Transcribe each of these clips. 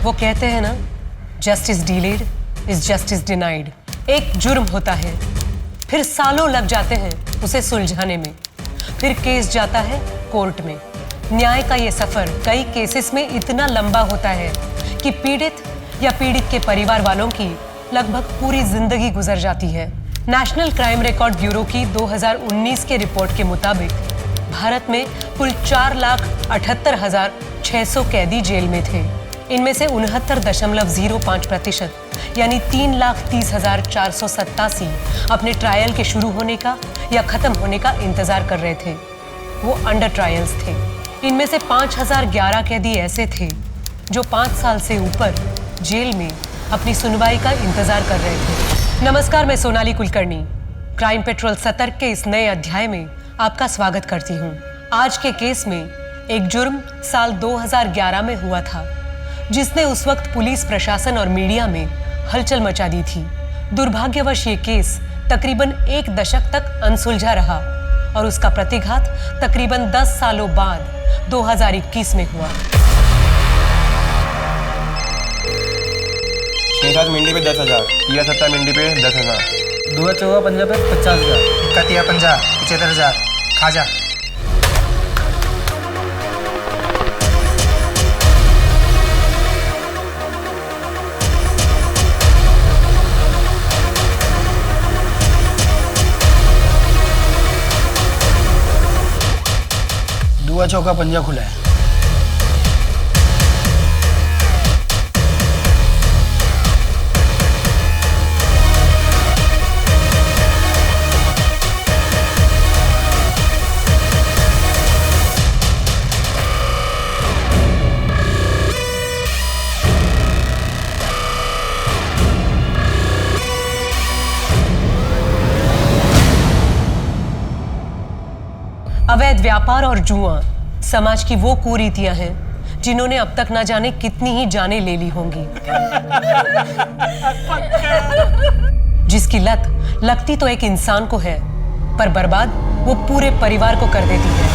वो कहते हैं ना, justice delayed is justice denied. एक जुर्म होता है, फिर सालों लग जाते हैं उसे सुलझाने में, फिर केस जाता है कोर्ट में। न्याय का ये सफर कई केसेस में इतना लंबा होता है कि पीड़ित या पीड़ित के परिवार वालों की लगभग पूरी जिंदगी गुजर जाती है। नेशनल क्राइम रिकॉर्ड ब्यूरो की 2019 के रिपोर्ट के मुताबिक भारत में कुल 4,78,600 कैदी जेल में थे। इनमें से 69.05% यानी 3,30,487 अपने ट्रायल के शुरू होने का या खत्म होने का इंतजार कर रहे थे। वो अंडर ट्रायल्स थे। इनमें से 5,011 कैदी ऐसे थे जो 5 साल से ऊपर जेल में अपनी सुनवाई का इंतजार कर रहे थे। नमस्कार, मैं सोनाली कुलकर्णी क्राइम पेट्रोल सतर्क के इस नए अध्याय में आपका स्वागत करती हूँ। आज के केस में एक जुर्म साल 2011 में हुआ था जिसने उस वक्त पुलिस प्रशासन और मीडिया में हलचल मचा दी थी। दुर्भाग्यवश ये केस तकरीबन 1 दशक तक अनसुलझा रहा और उसका प्रतिघात तकरीबन 10 सालों बाद 2021 में हुआ। 6-7 मिनटी पे 10,000, 70 मिनटी पे 10,000, 2-4 पंजा पे 50,000, 51 75,000 खाजा। दुआ चौका पंजा खुला है। अवैध व्यापार और जुआ समाज की वो कुरीतियां हैं जिन्होंने अब तक ना जाने कितनी ही जानें ले ली होंगी। जिसकी लत लगती तो एक इंसान को है, पर बर्बाद वो पूरे परिवार को कर देती है।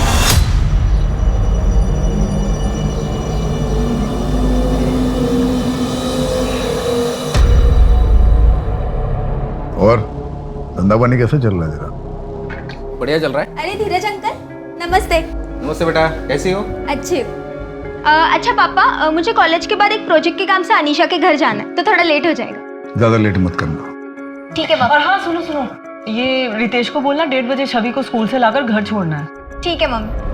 और धंधा पानी कैसे चल रहा है तेरा? बढ़िया चल रहा है। अरे धीरज अंकल, नमस्ते। नमस्ते बेटा, कैसी हो? अच्छे। अच्छा पापा, मुझे कॉलेज के बाद एक प्रोजेक्ट के काम से अनीशा के घर जाना है, तो थोड़ा लेट हो जाएगा। ज्यादा लेट मत करना। ठीक है पापा। और हाँ सुनो, ये रितेश को बोलना 1:30 बजे छवि को स्कूल से लाकर घर छोड़ना है। ठीक है मम्मी।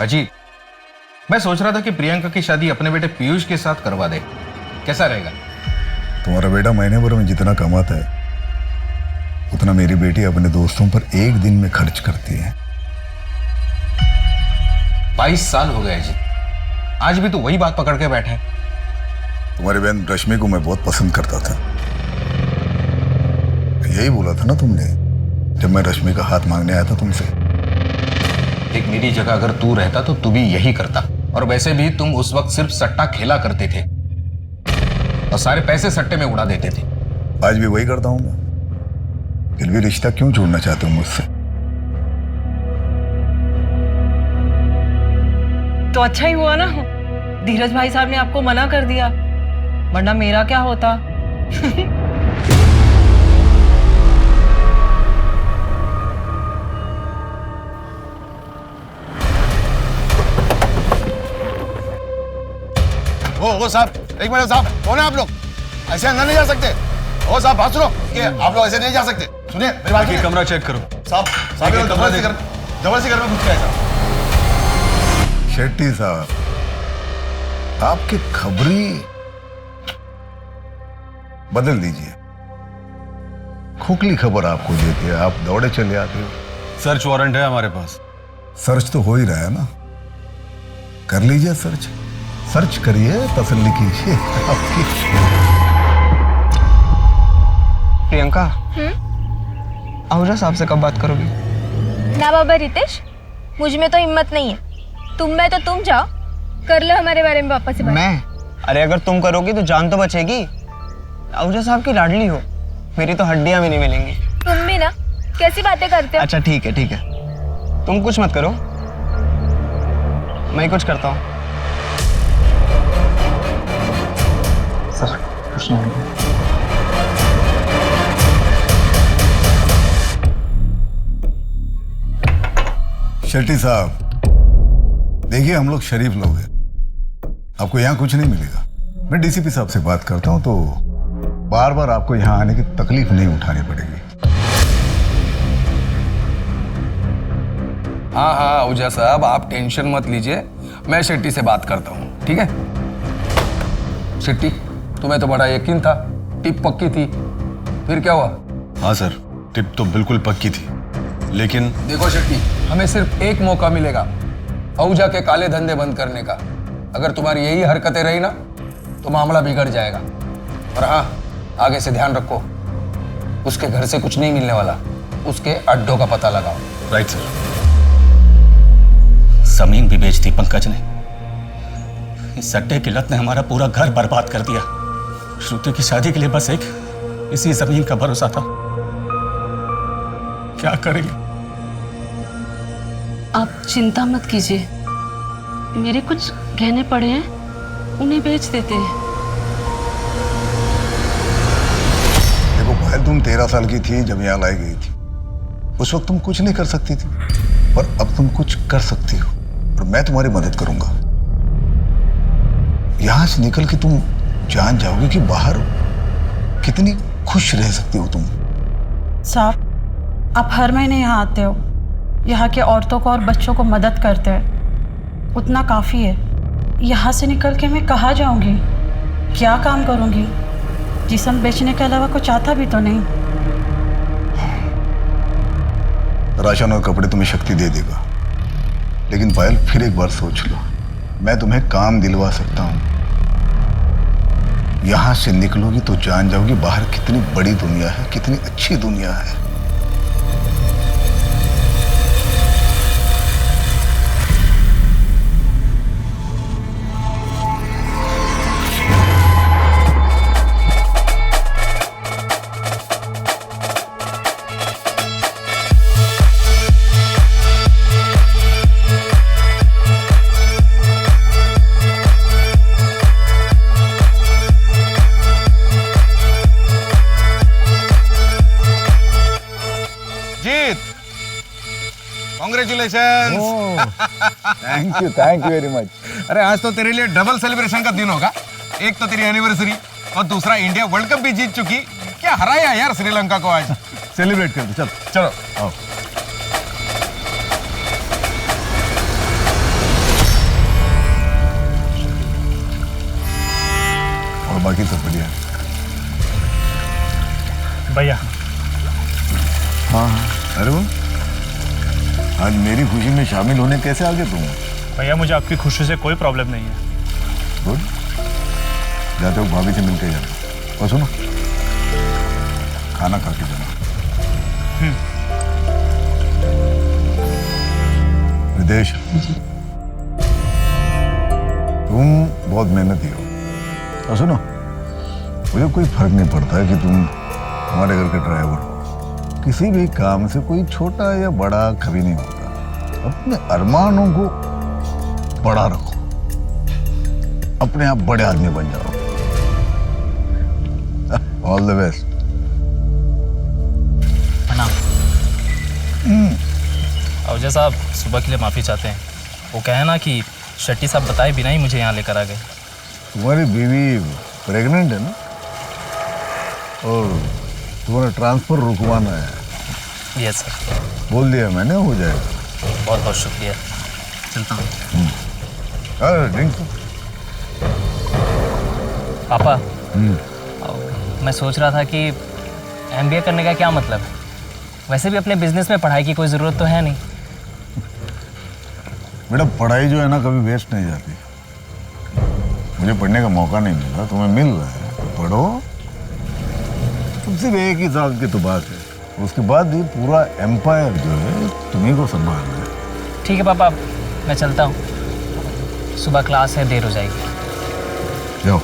अजी, मैं सोच रहा था कि प्रियंका की शादी अपने बेटे पीयूष के साथ करवा दे, कैसा रहेगा? तुम्हारा बेटा महीने भर में जितना कमाता है उतना मेरी बेटी अपने दोस्तों पर एक दिन में खर्च करती है। 22 साल हो गए जी, आज भी तो वही बात पकड़ के बैठा है। तुम्हारी बहन रश्मि को मैं बहुत पसंद करता था। यही बोला था ना तुमने जब मैं रश्मि का हाथ मांगने आया था तुमसे। एक मेरी जगह अगर तू रहता तो तू भी यही करता। और वैसे भी तुम उस वक्त सिर्फ सट्टा खेला करते थे और सारे पैसे सट्टे में उड़ा देते थे। आज भी वही करता हूं मैं। फिर भी रिश्ता क्यों जोड़ना चाहते हो मुझसे? तो अच्छा ही हुआ ना, धीरज भाई साहब ने आपको मना कर दिया, वरना मेरा क्या होता। ओ साहब, एक मिनट साहब, कौन है आप लोग? ऐसे अंदर नहीं जा सकते। ओ साहब, बात सुनो, ये आप लोग ऐसे नहीं जा सकते। सुनिए मेरी बात। कमरा चेक करो। साहब जबरदस्ती घर में घुस गए साहब। शेट्टी साहब, आपकी खबरी बदल दीजिए। खोखली खबर आपको देती है, आप दौड़े चले आते हो। सर्च वारंट है हमारे पास। सर्च तो हो ही रहा है ना, कर लीजिए सर्च। सर्च करिए, तसल्ली कीजिए आपकी। प्रियंका, आहूजा साहब से कब बात करोगी? ना बाबा रितेश, मुझ में तो हिम्मत नहीं है। तुम में तो तुम जाओ, कर लो हमारे बारे में पापा से बात। मैं? अरे अगर तुम करोगी तो जान तो बचेगी। आहूजा साहब की लाडली हो, मेरी तो हड्डियां भी नहीं मिलेंगी। तुम भी ना, कैसी बातें करते हो। अच्छा ठीक है, तुम कुछ मत करो, मैं कुछ करता हूँ। सर कुछ नहीं होगा। शेट्टी साहब, देखिए हम लोग शरीफ लोग हैं, आपको यहाँ कुछ नहीं मिलेगा। मैं डीसीपी साहब से बात करता हूँ तो बार बार आपको यहाँ आने की तकलीफ नहीं उठानी पड़ेगी। हाँ आहूजा साहब, आप टेंशन मत लीजिए, मैं शेट्टी से बात करता हूँ, ठीक है। शेट्टी, तुम्हें तो बड़ा यकीन था, टिप पक्की थी, फिर क्या हुआ? हाँ सर, टिप तो बिल्कुल पक्की थी, लेकिन देखो शेट्टी, हमें सिर्फ एक मौका मिलेगा आहूजा के काले धंधे बंद करने का। अगर तुम्हारी यही हरकतें रही ना तो मामला बिगड़ जाएगा। और हाँ, आगे से ध्यान रखो, उसके घर से कुछ नहीं मिलने वाला, उसके अड्डों का पता लगाओ। Right sir. जमीन भी बेच दी पंकज ने। इस सट्टे की लत ने हमारा पूरा घर बर्बाद कर दिया। श्रुति की शादी के लिए बस एक इसी जमीन का भरोसा था। क्या करेंगे? आप चिंता मत कीजिए, मेरे कुछ गहने पड़े हैं, उन्हें बेच देते हैं। देखो पायल, तुम 13 साल की थी जब यहाँ लाई गई थी। उस वक्त तुम कुछ नहीं कर सकती थी, पर अब तुम कुछ कर सकती हो और मैं तुम्हारी मदद करूंगा। यहां से निकल के तुम जान जाओगे कि बाहर कितनी खुश रह सकती हो तुम। साहब, आप हर महीने यहाँ आते हो, यहाँ के औरतों को और बच्चों को मदद करते हैं, उतना काफ़ी है। यहाँ से निकल के मैं कहाँ जाऊँगी, क्या काम करूँगी? जिस्म बेचने के अलावा कुछ आता भी तो नहीं। राशन और कपड़े तुम्हें शक्ति दे देगा, लेकिन पायल फिर एक बार सोच लो, मैं तुम्हें काम दिलवा सकता हूँ। यहां से निकलोगी तो जान जाओगी बाहर कितनी बड़ी दुनिया है, कितनी अच्छी दुनिया है। Thank you very much. अरे आज तो तेरे लिए डबल सेलिब्रेशन का दिन होगा। एक तो तेरी एनिवर्सरी और दूसरा इंडिया वर्ल्ड कप भी जीत चुकी। क्या हराया यार श्रीलंका को आज। सेलिब्रेट कर दो, चल चलो आओ। और बाकी सब बढ़िया? भैया। हाँ अरे वो आज मेरी खुशी में शामिल होने कैसे आ गए तुम? भैया मुझे आपकी खुशी से कोई प्रॉब्लम नहीं है। गुड, जाते हो भाभी से मिलके जाना। और सुनो, खाना खा के जाना। विदेश, तुम बहुत मेहनती हो। और सुनो, मुझे कोई फर्क नहीं पड़ता है कि तुम हमारे घर के ड्राइवर हो। किसी भी काम से कोई छोटा या बड़ा कभी नहीं होता। अपने अरमानों को बड़ा रखो, अपने आप बड़े आदमी बन जाओ। All the best. आहूजा साहब सुबह के लिए माफ़ी चाहते हैं। वो कहे ना कि शेट्टी साहब बताए बिना ही मुझे यहाँ लेकर आ गए। तुम्हारी बीवी प्रेग्नेंट है ना, और तुम्हारा ट्रांसफर रुकवाना है। Yes sir. बोल दिया मैंने, हो जाएगा। बहुत बहुत शुक्रिया, चलता हूँ। अरे ड्रिंक तो। पापा, मैं सोच रहा था कि MBA करने का क्या मतलब है? वैसे भी अपने बिजनेस में पढ़ाई की कोई ज़रूरत तो है नहीं। बेटा पढ़ाई जो है ना कभी वेस्ट नहीं जाती। मुझे पढ़ने का मौका नहीं मिला, तुम्हें मिल रहा है तो पढ़ो। तुम सिर्फ एक ही साल की तो बात है, उसके बाद ये पूरा एम्पायर जो है तुम्ही को संभालना है। ठीक है पापा, मैं चलता हूँ, सुबह क्लास है, देर हो जाएगी। जाओ।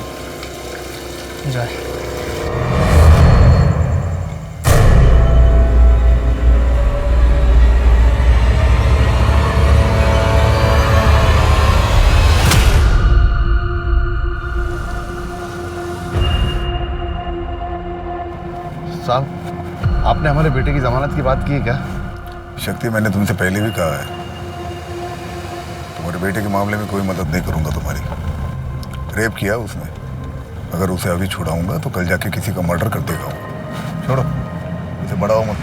एंजॉय। साहब, आपने हमारे बेटे की जमानत की बात की है क्या? शक्ति, मैंने तुमसे पहले भी कहा है, तुम्हारे बेटे के मामले में कोई मदद नहीं करूंगा तुम्हारी। रेप किया उसने, अगर उसे अभी छुड़ाऊंगा तो कल जाके किसी का मर्डर कर देगा वो। छोड़ो, इसे बढ़ाओ मत।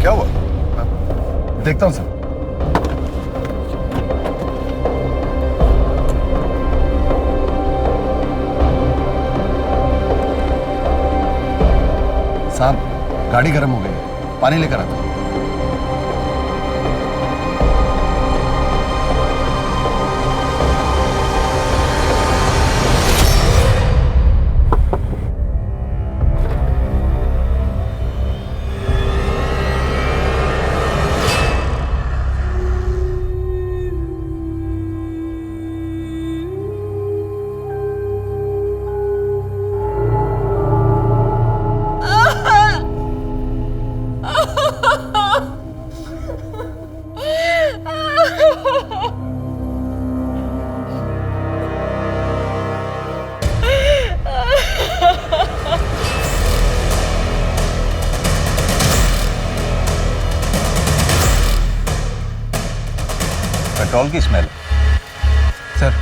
क्या हुआ? देखता हूँ सर। साहब, गाड़ी गर्म हो गई है, पानी लेकर आता हूं। पेट्रोल की स्मेल। सर,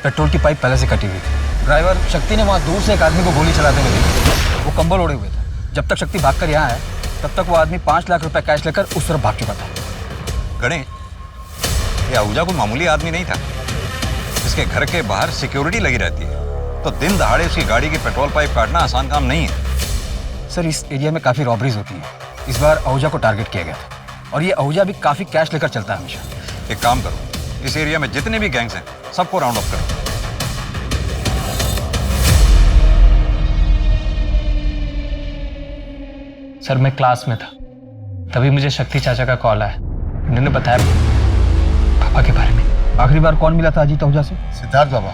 पेट्रोल की पाइप पहले से कटी हुई थी। ड्राइवर शक्ति ने वहाँ दूर से एक आदमी को गोली चलाते हुए देखा। वो कंबल ओढ़े हुए थे। जब तक शक्ति भागकर यहाँ आया, तब तक वो आदमी 5 लाख रुपए कैश लेकर उस तरफ भाग चुका था। गणेश, ये आहूजा कोई मामूली आदमी नहीं था। इसके घर के बाहर सिक्योरिटी लगी रहती है, तो दिन दहाड़े उसकी गाड़ी की पेट्रोल पाइप काटना आसान काम नहीं है। सर, इस एरिया में काफ़ी रॉबरीज होती हैं। इस बार आहूजा को टारगेट किया गया था, और ये आहूजा भी काफ़ी कैश लेकर चलता है हमेशा। एक काम करो, इस एरिया में जितने भी गैंग्स हैं सबको राउंड अप करो। सर, मैं क्लास में था, तभी मुझे शक्ति चाचा का कॉल आया। उन्होंने बताया पापा के बारे में। आखिरी बार कौन मिला था अजीत आहूजा से? सिद्धार्थ बाबा।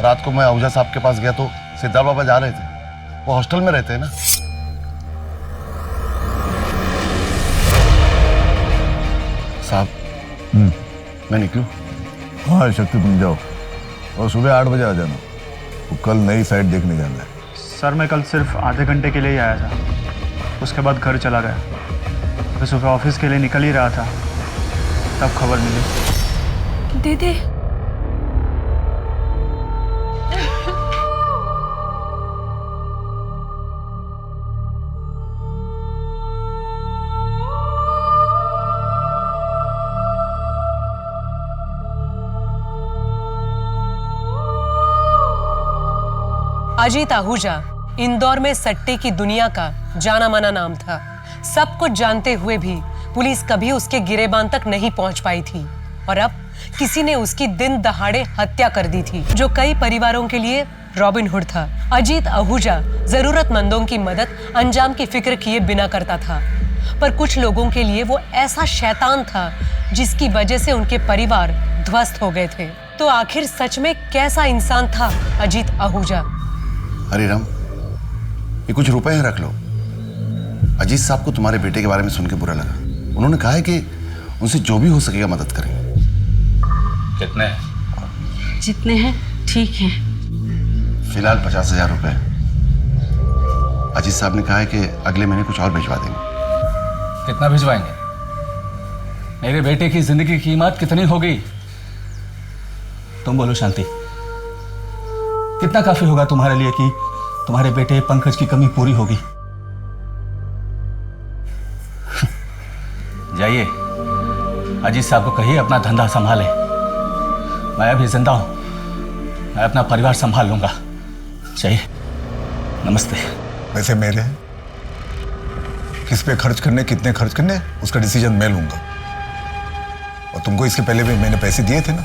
रात को मैं आहूजा साहब के पास गया तो सिद्धार्थ बाबा जा रहे थे। वो हॉस्टल में रहते हैं ना। साहब, मैं निकलूं? हाँ शक्ति, तुम जाओ और सुबह 8 बजे आ जाना। तो कल नई साइट देखने जाना है। सर, मैं कल सिर्फ आधे घंटे के लिए ही आया था, उसके बाद घर चला गया। मैं सुबह ऑफिस के लिए निकल ही रहा था, तब खबर मिली। दीदी, अजीत आहूजा इंदौर में सट्टे की दुनिया का जाना माना नाम था। सब कुछ जानते हुए भी पुलिस कभी उसके गिरेबान तक नहीं पहुंच पाई थी, और अब किसी ने उसकी दिन दहाड़े हत्या कर दी थी, जो कई परिवारों के लिए रॉबिन हुड था। अजीत आहूजा जरूरतमंदों की मदद अंजाम की फिक्र किए बिना करता था, पर कुछ लोगों के लिए वो ऐसा शैतान था जिसकी वजह से उनके परिवार ध्वस्त हो गए थे। तो आखिर सच में कैसा इंसान था अजीत आहूजा? हरे राम, ये कुछ रुपए हैं, रख लो। अजीत साहब को तुम्हारे बेटे के बारे में सुन के बुरा लगा। उन्होंने कहा है कि उनसे जो भी हो सकेगा मदद करेंगे। कितने? जितने हैं ठीक हैं। फिलहाल 50,000 रुपए। अजीत साहब ने कहा है कि अगले महीने कुछ और भिजवा देंगे। कितना भिजवाएंगे? मेरे बेटे की जिंदगी की कीमत कितनी होगी? तुम बोलो शांति, कितना काफी होगा तुम्हारे लिए कि तुम्हारे बेटे पंकज की कमी पूरी होगी? जाइए, अजीत साहब को कहिए अपना धंधा संभाले। मैं अभी जिंदा हूं, मैं अपना परिवार संभाल लूंगा। चाहिए। नमस्ते। पैसे मेरे हैं, किस पे खर्च करने, कितने खर्च करने, उसका डिसीजन मैं लूंगा। और तुमको इसके पहले भी मैंने पैसे दिए थे ना,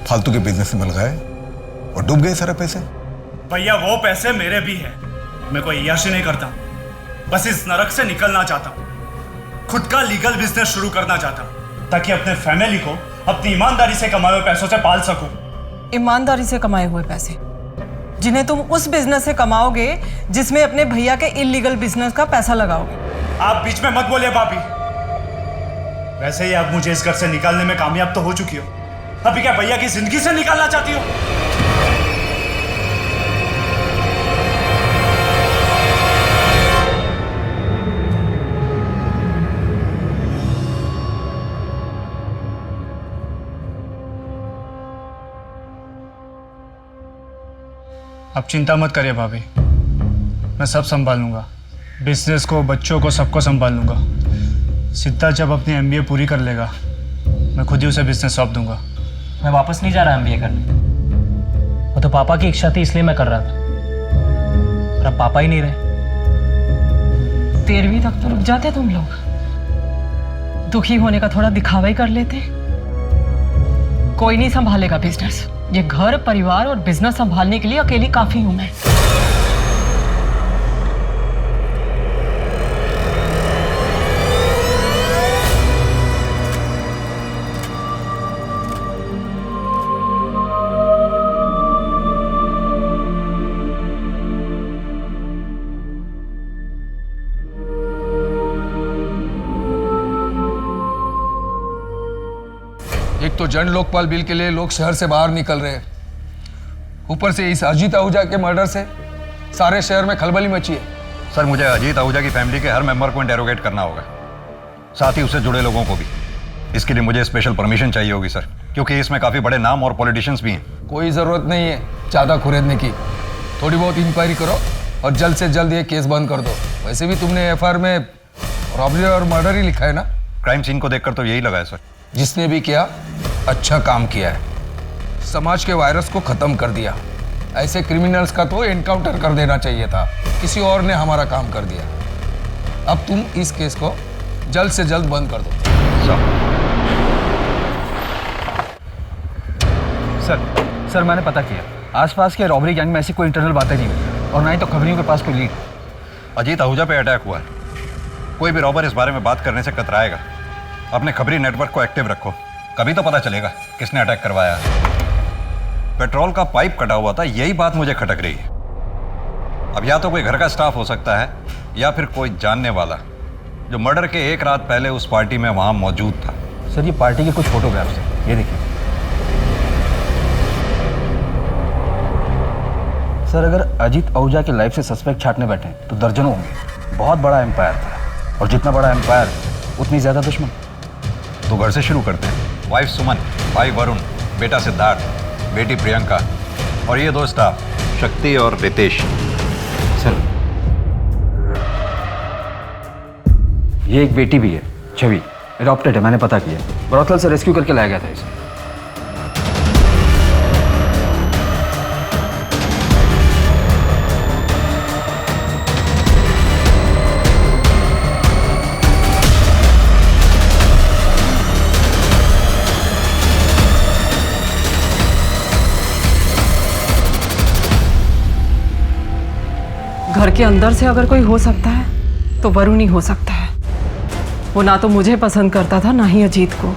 फालतू के बिजनेस में लगाए और डूब गए सारे पैसे। भैया वो पैसे मेरे भी हैं। मैं कोई अय्याशी नहीं करता, बस इस नरक से निकलना चाहता हूँ। खुद का लीगल बिजनेस शुरू करना चाहता हूँ ताकि अपने फैमिली को अपनी ईमानदारी से कमाए हुए पैसों से पाल सकूं। ईमानदारी से कमाए हुए पैसे जिन्हें तुम उस बिजनेस से कमाओगे जिसमें अपने भैया के इलीगल बिजनेस का पैसा लगाओगे। आप बीच में मत बोलिए भाभी। वैसे ही आप मुझे इस घर से निकालने में कामयाब तो हो चुकी हो, अभी क्या भैया की जिंदगी से निकालना चाहती हो? आप चिंता मत करिए भाभी, मैं सब संभाल लूंगा। बिजनेस को, बच्चों को, सबको संभाल लूंगा। सिद्धार्थ जब अपनी एमबीए पूरी कर लेगा, मैं खुद ही उसे बिजनेस सौंप दूंगा। मैं वापस नहीं जा रहा एमबीए करने। वो तो पापा की इच्छा थी इसलिए मैं कर रहा था, पर अब पापा ही नहीं रहे। 13वीं तक तो रुक जाते तुम लोग, दुखी होने का थोड़ा दिखावा ही कर लेते। कोई नहीं संभालेगा बिजनेस। ये घर, परिवार और बिजनेस संभालने के लिए अकेली काफी हूं मैं। एक तो जन लोकपाल बिल के लिए लोग शहर से बाहर निकल रहे हैं, ऊपर से इस अजीत आहूजा के मर्डर से सारे शहर में खलबली मची है। सर, मुझे अजीत आहूजा की फैमिली के हर मेंबर को इंटेरोगेट करना होगा, साथ ही उससे जुड़े लोगों को भी। इसके लिए मुझे स्पेशल परमिशन चाहिए होगी सर, क्योंकि इसमें काफी बड़े नाम और पॉलिटिशियंस भी हैं। कोई जरूरत नहीं है ज्यादा खुरेदने की, थोड़ी बहुत इंक्वायरी करो और जल्द से जल्द ये केस बंद कर दो। वैसे भी तुमने एफआईआर में रॉबरी और मर्डर ही लिखा है ना? क्राइम सीन को देखकर तो यही लगा है सर। जिसने भी किया अच्छा काम किया है, समाज के वायरस को खत्म कर दिया। ऐसे क्रिमिनल्स का तो एनकाउंटर कर देना चाहिए था, किसी और ने हमारा काम कर दिया। अब तुम इस केस को जल्द से जल्द बंद कर दो। सर मैंने पता किया, आसपास के रॉबरी गैंग में ऐसी कोई इंटरनल बातें नहीं हुई और ना ही तो खबरियों के पास कोई लीड। अजीत आहूजा पे अटैक हुआ है, कोई भी रॉबर इस बारे में बात करने से कतराएगा। अपने खबरी नेटवर्क को एक्टिव रखो, कभी तो पता चलेगा किसने अटैक करवाया। पेट्रोल का पाइप कटा हुआ था, यही बात मुझे खटक रही है। अब या तो कोई घर का स्टाफ हो सकता है या फिर कोई जानने वाला जो मर्डर के एक रात पहले उस पार्टी में वहां मौजूद था। सर ये पार्टी के कुछ फोटोग्राफ्स हैं, ये देखिए। सर अगर अजीत आहूजा के लाइफ से सस्पेक्ट छाटने बैठे तो दर्जनों होंगे। बहुत बड़ा एम्पायर था और जितना बड़ा एम्पायर उतनी ज्यादा दुश्मन। तो घर से शुरू करते हैं। वाइफ सुमन, भाई वरुण, बेटा सिद्धार्थ, बेटी प्रियंका और ये दो स्टाफ शक्ति और रितेश। सर ये एक बेटी भी है, छवि, एडॉप्टेड है, मैंने पता किया। ब्रॉथल से रेस्क्यू करके लाया गया था इसे। घर के अंदर से अगर कोई हो सकता है तो वरुण ही हो सकता है। वो ना तो मुझे पसंद करता था, ना ही अजीत को।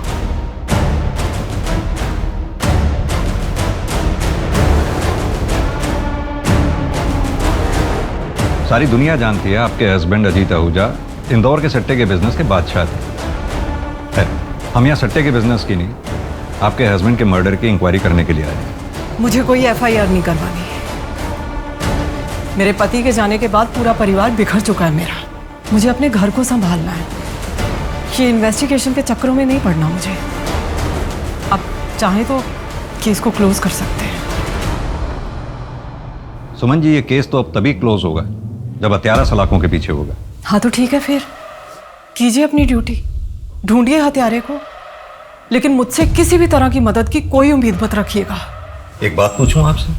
सारी दुनिया जानती है आपके हस्बैंड अजीत आहूजा इंदौर के सट्टे के बिजनेस के बादशाह थे। हम यहाँ सट्टे के बिजनेस की नहीं, आपके हस्बैंड के मर्डर की इंक्वायरी करने के लिए आए हैं। मुझे कोई एफआईआर नहीं करवानी। मेरे पति के जाने के बाद पूरा परिवार बिखर चुका है मेरा। मुझे अपने घर को संभालना है। ये इन्वेस्टिगेशन के चक्करों में नहीं पड़ना मुझे। अब चाहे तो केस को क्लोज कर सकते हैं। सुमन जी, ये केस तो अब तभी क्लोज होगा जब हत्यारा सलाखों के पीछे होगा। हाँ तो ठीक है, फिर कीजिए अपनी ड्यूटी, ढूंढिए हत्यारे को, लेकिन मुझसे किसी भी तरह की मदद की कोई उम्मीद मत रखिएगा। एक बात पूछूं आपसे,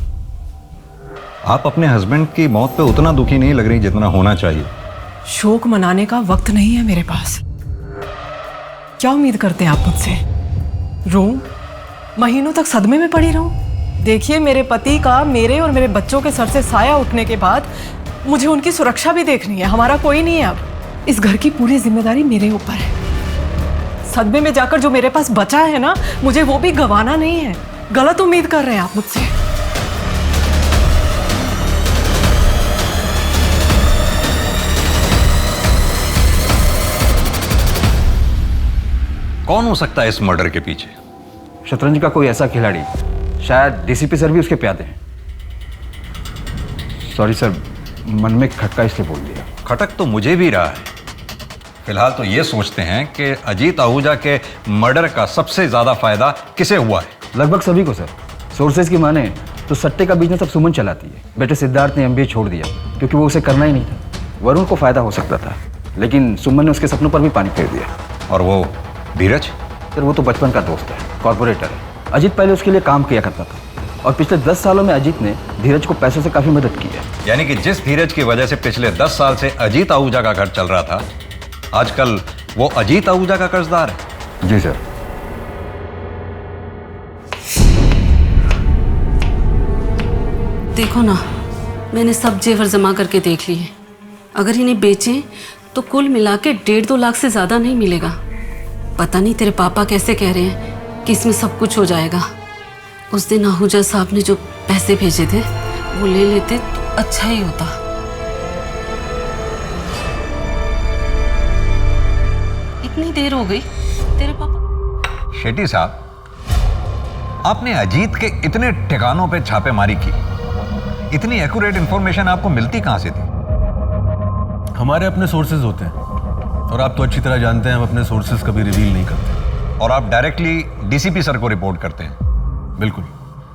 आप अपने हस्बैंड की मौत पे उतना दुखी नहीं लग रही जितना होना चाहिए। शोक मनाने का वक्त नहीं है मेरे पास। क्या उम्मीद करते हैं आप मुझसे? रो, महीनों तक सदमे में पड़ी रहूं? देखिए, मेरे पति का मेरे और मेरे बच्चों के सर से साया उठने के बाद मुझे उनकी सुरक्षा भी देखनी है। हमारा कोई नहीं है अब। इस घर की पूरी जिम्मेदारी मेरे ऊपर है। सदमे में जाकर जो मेरे पास बचा है ना, मुझे वो भी गंवाना नहीं है। गलत उम्मीद कर रहे हैं आप मुझसे। कौन हो सकता है इस मर्डर के पीछे? शतरंज का कोई ऐसा खिलाड़ी, शायद डीसीपी सर भी उसके प्यादे हैं। सॉरी सर, मन में खटका इसलिए बोल दिया। खटक तो मुझे भी रहा है। फिलहाल तो ये सोचते हैं कि अजीत आहूजा के मर्डर का सबसे ज्यादा फायदा किसे हुआ है? लगभग सभी को सर। सोर्सेज की माने तो सट्टे का बिजनेस अब सुमन चलाती है। बेटे सिद्धार्थ ने एमबीए छोड़ दिया क्योंकि वो उसे करना ही नहीं था। वरुण को फायदा हो सकता था, लेकिन सुमन ने उसके सपनों पर भी पानी फेर दिया। और वो धीरज? सर वो तो बचपन का दोस्त है, कॉर्पोरेटर है। अजीत पहले उसके लिए काम किया करता था और पिछले 10 सालों में अजीत ने धीरज को पैसों से काफी मदद की है। यानी कि जिस धीरज की वजह से पिछले 10 साल से अजीत आहूजा का घर चल रहा था, आजकल वो अजीत आहूजा का कर्जदार है। जी सर। देखो ना, मैंने सब जेवर जमा करके देख लिए। अगर इन्हें बेचें तो कुल मिला के 1.5-2 लाख से ज्यादा नहीं मिलेगा। पता नहीं तेरे पापा कैसे कह रहे हैं कि इसमें सब कुछ हो जाएगा। उस दिन आहूजा साहब ने जो पैसे भेजे थे वो ले लेते तो अच्छा ही होता। इतनी देर हो गई, तेरे पापा। शेट्टी साहब, आपने अजीत के इतने ठिकानों पे छापेमारी की, इतनी एक्यूरेट इंफॉर्मेशन आपको मिलती कहां से थी? हमारे अपने सोर्सेज होते हैं और आप तो अच्छी तरह जानते हैं हम अपने सोर्सेज कभी रिवील नहीं करते। और आप डायरेक्टली डीसीपी सर को रिपोर्ट करते हैं? बिल्कुल।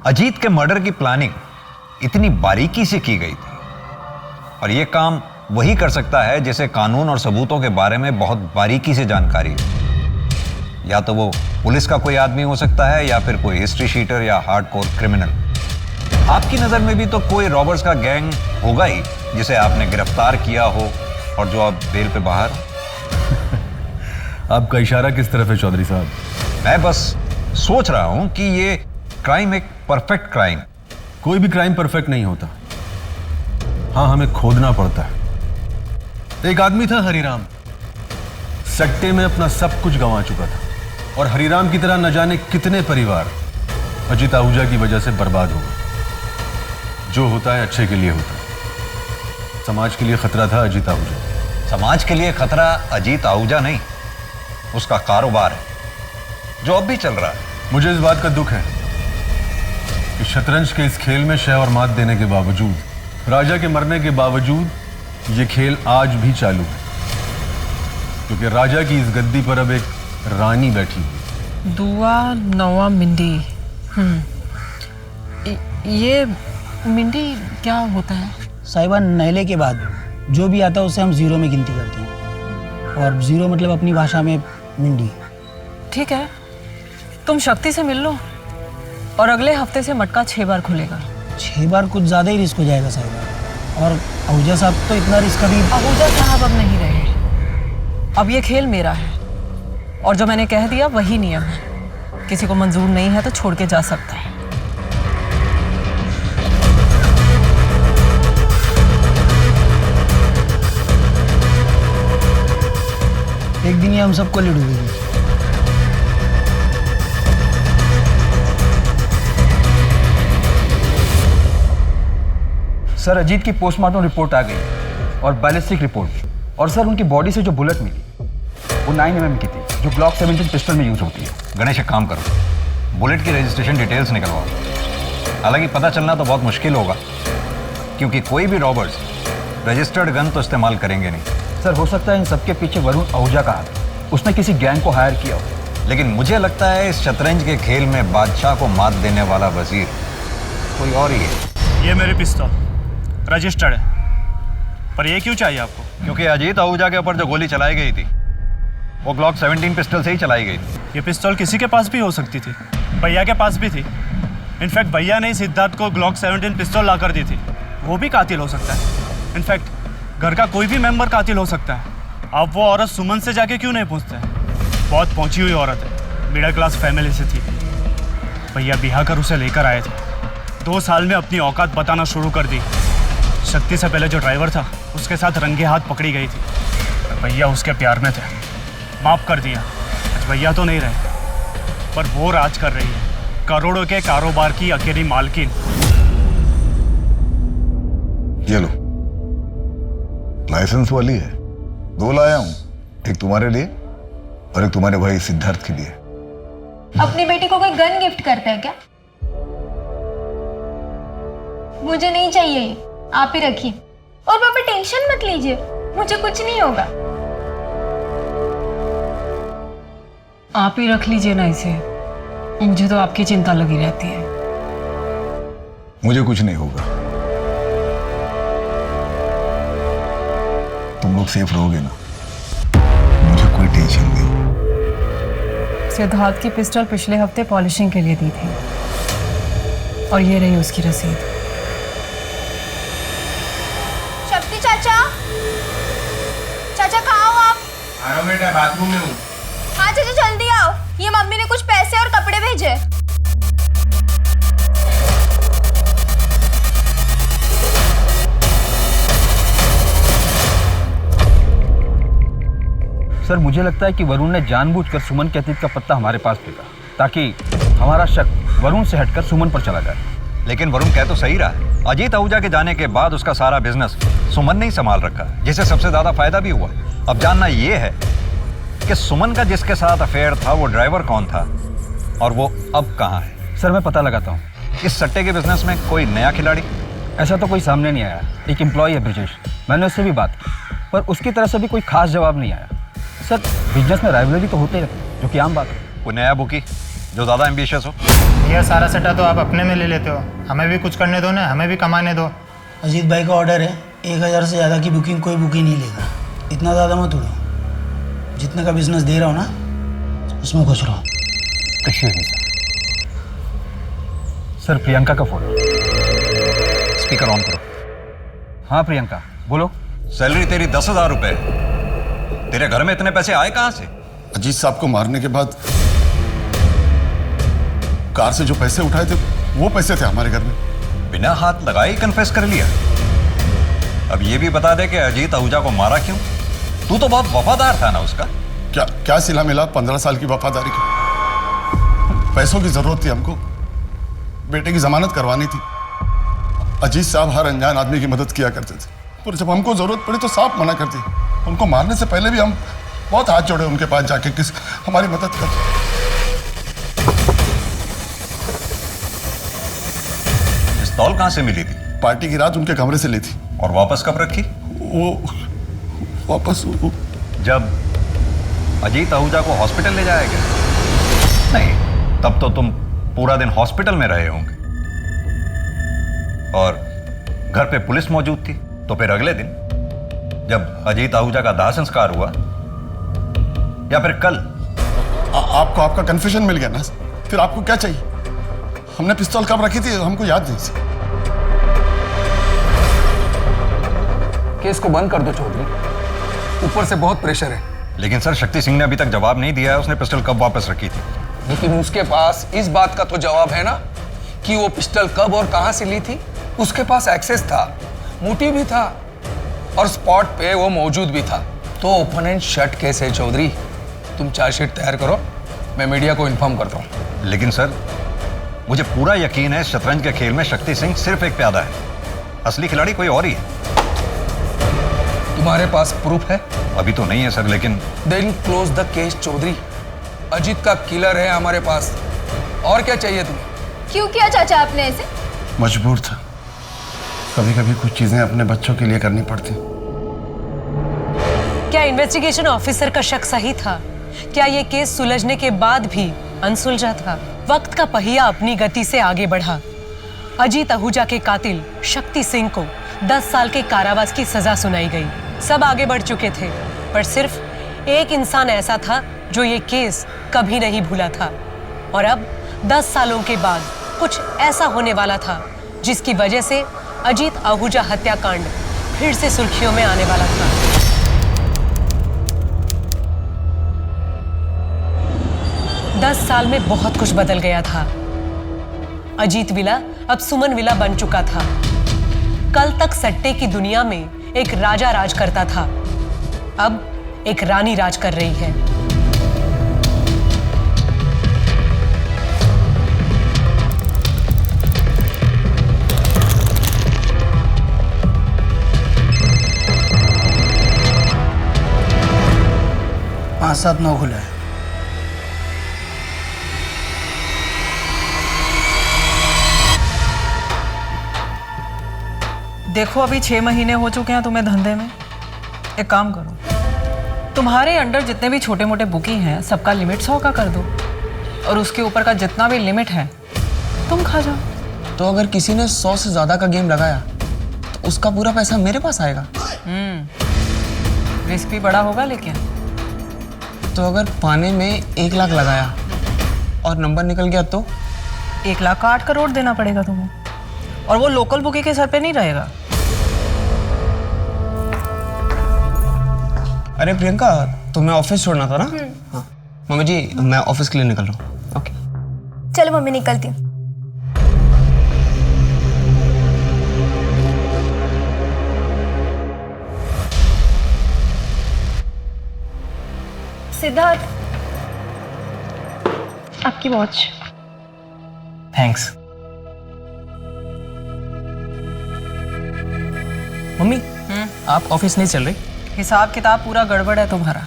अजीत के मर्डर की प्लानिंग इतनी बारीकी से की गई थी और यह काम वही कर सकता है जिसे कानून और सबूतों के बारे में बहुत बारीकी से जानकारी है। या तो वो पुलिस का कोई आदमी हो सकता है या फिर कोई हिस्ट्री शीटर या हार्डकोर क्रिमिनल। आपकी नजर में भी तो कोई रॉबर्स का गैंग होगा ही जिसे आपने गिरफ्तार किया हो और जो अब बेल पे बाहर हो। आपका इशारा किस तरफ है चौधरी साहब? मैं बस सोच रहा हूं कि ये क्राइम एक परफेक्ट क्राइम। कोई भी क्राइम परफेक्ट नहीं होता। हाँ, हमें खोदना पड़ता है। एक आदमी था हरिराम, सट्टे में अपना सब कुछ गंवा चुका था और हरिराम की तरह न जाने कितने परिवार अजीत आहूजा की वजह से बर्बाद हो गए। जो होता है अच्छे के लिए होता है। समाज के लिए खतरा था अजीत आहूजा। समाज के लिए खतरा अजीत आहूजा नहीं, उसका कारोबार है जो अब भी चल रहा है। मुझे इस बात का दुख है कि शतरंज के इस खेल में शह और मात देने के बावजूद, राजा के मरने के बावजूद ये खेल आज भी चालू है, क्योंकि राजा की इस गद्दी पर अब एक रानी बैठी हुई। दुआ नवा मिंडी। ये मिंडी क्या होता है? साहिबा, नहले के बाद जो भी आता है उसे हम जीरो में गिनती करते हैं, और जीरो मतलब अपनी भाषा में मिंडी। ठीक है, तुम शक्ति से मिल लो और अगले हफ्ते से मटका 6 बार खुलेगा। 6 बार कुछ ज़्यादा ही रिस्क हो जाएगा साहिबा। और आहूजा साहब तो इतना रिस्क कभी। आहूजा साहब अब नहीं रहे। अब ये खेल मेरा है और जो मैंने कह दिया वही नियम है। किसी को मंजूर नहीं है तो छोड़ के जा सकता है। एक दिन ही हम सबको ले डूबेगी। सर, अजीत की पोस्टमार्टम रिपोर्ट आ गई और बैलिस्टिक रिपोर्ट भी। और सर, उनकी बॉडी से जो बुलेट मिली वो 9mm की थी, जो ग्लॉक 17 पिस्टल में यूज होती है। गणेश, एक काम करो, बुलेट की रजिस्ट्रेशन डिटेल्स निकलवाओ। हालांकि पता चलना तो बहुत मुश्किल होगा क्योंकि कोई भी रॉबर्स रजिस्टर्ड गन तो इस्तेमाल करेंगे नहीं। सर, हो सकता है इन सबके पीछे वरुण आहूजा का हाथ, उसने किसी गैंग को हायर किया हो। लेकिन मुझे लगता है इस शतरंज के खेल में बादशाह को मात देने वाला वजीर कोई और ही है। ये मेरी पिस्तौल रजिस्टर्ड है, पर ये क्यों चाहिए आपको? क्योंकि अजीत आहूजा के ऊपर जो गोली चलाई गई थी वो ग्लॉक 17 पिस्टल से ही चलाई गई थी। ये पिस्तौल किसी के पास भी हो सकती थी, भैया के पास भी थी। इनफैक्ट भैया ने सिद्धार्थ को ग्लॉक 17 पिस्तौल ला कर दी थी। वो भी कातिल हो सकता है। इनफैक्ट घर का कोई भी मेंबर कातिल हो सकता है। अब वो औरत सुमन से जाके क्यों नहीं पूछते? बहुत पहुंची हुई औरत है, मिडिल क्लास फैमिली से थी। भैया बिहा कर उसे लेकर आए थे। 2 साल में अपनी औकात बताना शुरू कर दी। शक्ति से पहले जो ड्राइवर था उसके साथ रंगे हाथ पकड़ी गई थी। भैया उसके प्यार में थे, माफ कर दिया। आज भैया तो नहीं रहे, पर वो राज कर रही है, करोड़ों के कारोबार की अकेली मालकिन। ये लो, लाइसेंस वाली है, 2 लाया हूं, एक तुम्हारे लिए और एक तुम्हारे भाई सिद्धार्थ के लिए। अपनी बेटी को कोई गन गिफ्ट करता है क्या? मुझे नहीं चाहिए ये, आप ही रखिए। और पापा टेंशन मत लीजिए, मुझे कुछ नहीं होगा। आप ही रख लीजिए ना इसे, मुझे तो आपकी चिंता लगी रहती है। मुझे कुछ नहीं होगा, तुम लोग सेफ रहोगे ना, मुझे कोई टेंशन नहीं। सिद्धार्थ की पिस्टल पिछले हफ्ते पॉलिशिंग के लिए दी थी और ये रही उसकी रसीद। शक्ति चाचा, चाचा कहाँ हो आप? आ रहा हूँ बेटा, बाथरूम में हूँ। हाँ चाचा जल्दी आओ, ये मम्मी ने कुछ पैसे और कपड़े भेजे। सर मुझे लगता है कि वरुण ने जानबूझकर सुमन के अतीत का पत्ता हमारे पास फेंका ताकि हमारा शक वरुण से हटकर सुमन पर चला जाए। लेकिन वरुण कह तो सही रहा है। अजीत आहूजा के जाने के बाद उसका सारा बिजनेस सुमन ने ही संभाल रखा, जिससे सबसे ज्यादा फायदा भी हुआ। अब जानना यह है कि सुमन का जिसके साथ अफेयर था वो ड्राइवर कौन था और वो अब कहाँ है। सर मैं पता लगाता हूँ। इस सट्टे के बिजनेस में कोई नया खिलाड़ी? ऐसा तो कोई सामने नहीं आया। एक एम्प्लॉय है ब्रिजेश, मैंने उससे भी बात की पर उसकी तरफ से भी कोई खास जवाब नहीं आया। सर बिजनेस में राइवलरी तो होते रहते, जो कि आम बात है। कोई नया बुकी जो ज़्यादा एम्बिशियस हो? यह सारा सट्टा तो आप अपने में ले लेते हो, हमें भी कुछ करने दो ना, हमें भी कमाने दो। अजीत भाई का ऑर्डर है, 1000 से ज़्यादा की बुकिंग कोई बुकिंग नहीं लेगा। इतना ज़्यादा मत उड़ो, जितने का बिजनेस दे रहा हूँ ना उसमें खुश रहो। सर प्रियंका का फोन। स्पीकर ऑन करो। हाँ प्रियंका बोलो। सैलरी तेरी 10,000 रुपए, तेरे घर में इतने पैसे आए कहाँ से? अजीत साहब को मारने के बाद कार से जो पैसे उठाए थे वो पैसे थे हमारे घर में। बिना हाथ लगाए ही कन्फेस कर लिया। अब ये भी बता दे कि अजीत आहूजा को मारा क्यों? तू तो बहुत वफादार था ना उसका। क्या सिला मिला 15 साल की वफादारी की? पैसों की जरूरत थी हमको, बेटे की जमानत करवानी थी। अजीत साहब हर अनजान आदमी की मदद किया करते थे, पर जब हमको जरूरत पड़ी तो साफ मना कर दी। उनको मारने से पहले भी हम बहुत हाथ जोड़े उनके पास जाके, किस हमारी मदद कर। पिस्तौल कहां से मिली थी? पार्टी की रात उनके कमरे से ली थी। और वापस कब रखी? वापस जब अजीत आहूजा को हॉस्पिटल ले जाया गया? नहीं, तब तो तुम पूरा दिन हॉस्पिटल में रहे होंगे और घर पे पुलिस मौजूद थी। तो फिर अगले दिन जब अजीत आहूजा का दाह संस्कार हुआ या फिर कल? आपको आपका कन्फ्यूजन मिल गया ना, फिर आपको क्या चाहिए? हमने पिस्तौल कब रखी थी हमको याद नहीं। केस को बंद कर दो चौधरी, ऊपर से बहुत प्रेशर है। लेकिन सर शक्ति सिंह ने अभी तक जवाब नहीं दिया है उसने पिस्टल कब वापस रखी थी। लेकिन उसके पास इस बात का तो जवाब है ना कि वो पिस्टल कब और कहां से ली थी। उसके पास एक्सेस था, मोटिव भी था और स्पॉट पे वो मौजूद भी था। तो ओपन एंड शट केस है चौधरी। तुम चार्जशीट तैयार करो, मैं मीडिया को इन्फॉर्म करता हूँ। लेकिन सर मुझे पूरा यकीन है शतरंज के खेल में शक्ति सिंह सिर्फ एक प्यादा है, असली खिलाड़ी कोई और ही है। तुम्हारे पास प्रूफ है? अभी तो नहीं है सर, लेकिन then close the case Chaudhary. Ajit का किलर है हमारे पास, और क्या चाहिए तुम्हें? क्यों किया चाचा आपने ऐसे? मजबूर था, कभी कभी कुछ चीजें अपने बच्चों के लिए करनी पड़ती। क्या इन्वेस्टिगेशन ऑफिसर का शक सही था? क्या ये केस सुलझने के बाद भी अनसुलझा था? वक्त का पहिया अपनी गति से आगे बढ़ा। अजीत आहूजा के कातिल शक्ति सिंह को 10 साल के कारावास की सजा सुनाई गई। सब आगे बढ़ चुके थे, पर सिर्फ एक इंसान ऐसा था जो ये केस कभी नहीं भूला था। और अब 10 सालों के बाद कुछ ऐसा होने वाला था जिसकी वजह से अजीत आहूजा हत्याकांड फिर से सुर्खियों में आने वाला था। दस साल में बहुत कुछ बदल गया था। अजीत विला अब सुमन विला बन चुका था। कल तक सट्टे की दुनिया में एक राजा राज करता था, अब एक रानी राज कर रही है। पाँच सात नौ खुला है। देखो अभी 6 महीने हो चुके हैं तुम्हें धंधे में। एक काम करो, तुम्हारे अंडर जितने भी छोटे मोटे बुकी हैं सबका लिमिट 100 का कर दो, और उसके ऊपर का जितना भी लिमिट है तुम खा जाओ। तो अगर किसी ने 100 से ज्यादा का गेम लगाया तो उसका पूरा पैसा मेरे पास आएगा। रिस्क भी बड़ा होगा लेकिन। तो अगर पाने में 1 लाख लगाया और नंबर निकल गया तो 1 लाख का 8 करोड़ देना पड़ेगा तुम्हें, और वो लोकल बुकी के सर पे नहीं रहेगा। अरे प्रियंका, तुम्हें ऑफिस छोड़ना था ना? हाँ मम्मी जी, मैं ऑफिस के लिए निकल रहा हूँ। ओके चलो मम्मी निकलती हूँ। सिद्धार्थ, आपकी वॉच। थैंक्स। मम्मी, आप ऑफिस नहीं चल रही? हिसाब किताब पूरा गड़बड़ है तुम्हारा,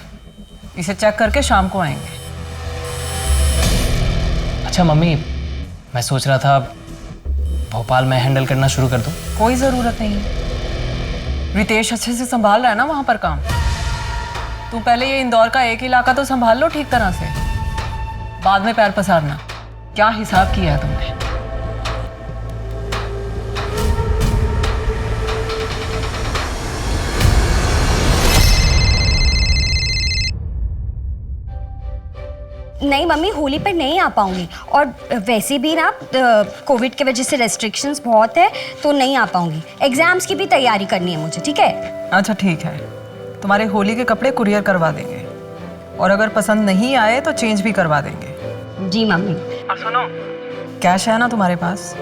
इसे चेक करके शाम को आएंगे। अच्छा मम्मी, मैं सोच रहा था भोपाल में हैंडल करना शुरू कर दूं। कोई ज़रूरत नहीं है, रितेश अच्छे से संभाल रहा है ना वहाँ पर काम। तुम पहले ये इंदौर का एक इलाका तो संभाल लो ठीक तरह से, बाद में पैर पसारना। क्या हिसाब किया है तुमने? नहीं मम्मी, होली पर नहीं आ पाऊंगी, और वैसे भी ना कोविड की वजह से रेस्ट्रिक्शंस बहुत है तो नहीं आ पाऊंगी। एग्जाम्स की भी तैयारी करनी है मुझे, ठीक है? अच्छा ठीक है, तुम्हारे होली के कपड़े कुरियर करवा देंगे, और अगर पसंद नहीं आए तो चेंज भी करवा देंगे। जी मम्मी। और सुनो, कैश है ना तुम्हारे पास?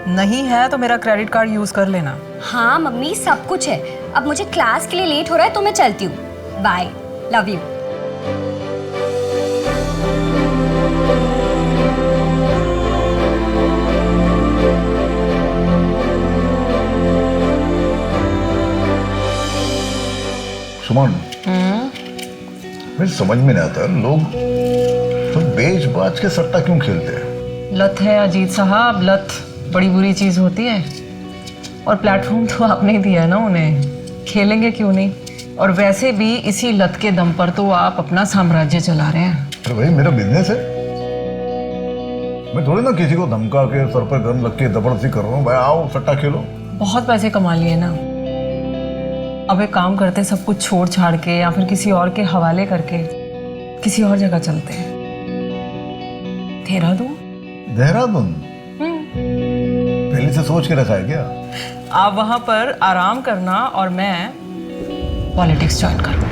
नहीं है तो मेरा क्रेडिट कार्ड यूज़ कर लेना। हाँ मम्मी, सब कुछ है। अब मुझे क्लास के लिए लेट हो रहा है तो मैं चलती हूँ। Bye, love you. सुमन, मुझे समझ में नहीं आता लोग तो बेच बाज के सट्टा क्यों खेलते हैं? लत है अजीत साहब, लत बड़ी बुरी चीज होती है, और प्लेटफॉर्म तो आपने ही दिया है ना उन्हें, खेलेंगे क्यों नहीं? और वैसे भी इसी लत के दम पर तो आप अपना साम्राज्य चला रहे हैं। अरे भाई, मेरा बिजनेस है, मैं थोड़ी ना किसी को धमका के सर पर गन लग के जबरदस्ती कर रहा हूँ। भाई आओ सट्टा खेलो। बहुत पैसे कमा लिए ना, अब एक काम करते, सब कुछ छोड़ छाड़ के या फिर किसी और के हवाले करके किसी और जगह चलते हैं। देहरादून। देहरादून? पहले से सोच के रखा है क्या? आप वहां पर आराम करना और मैं पॉलिटिक्स ज्वाइन करूँ।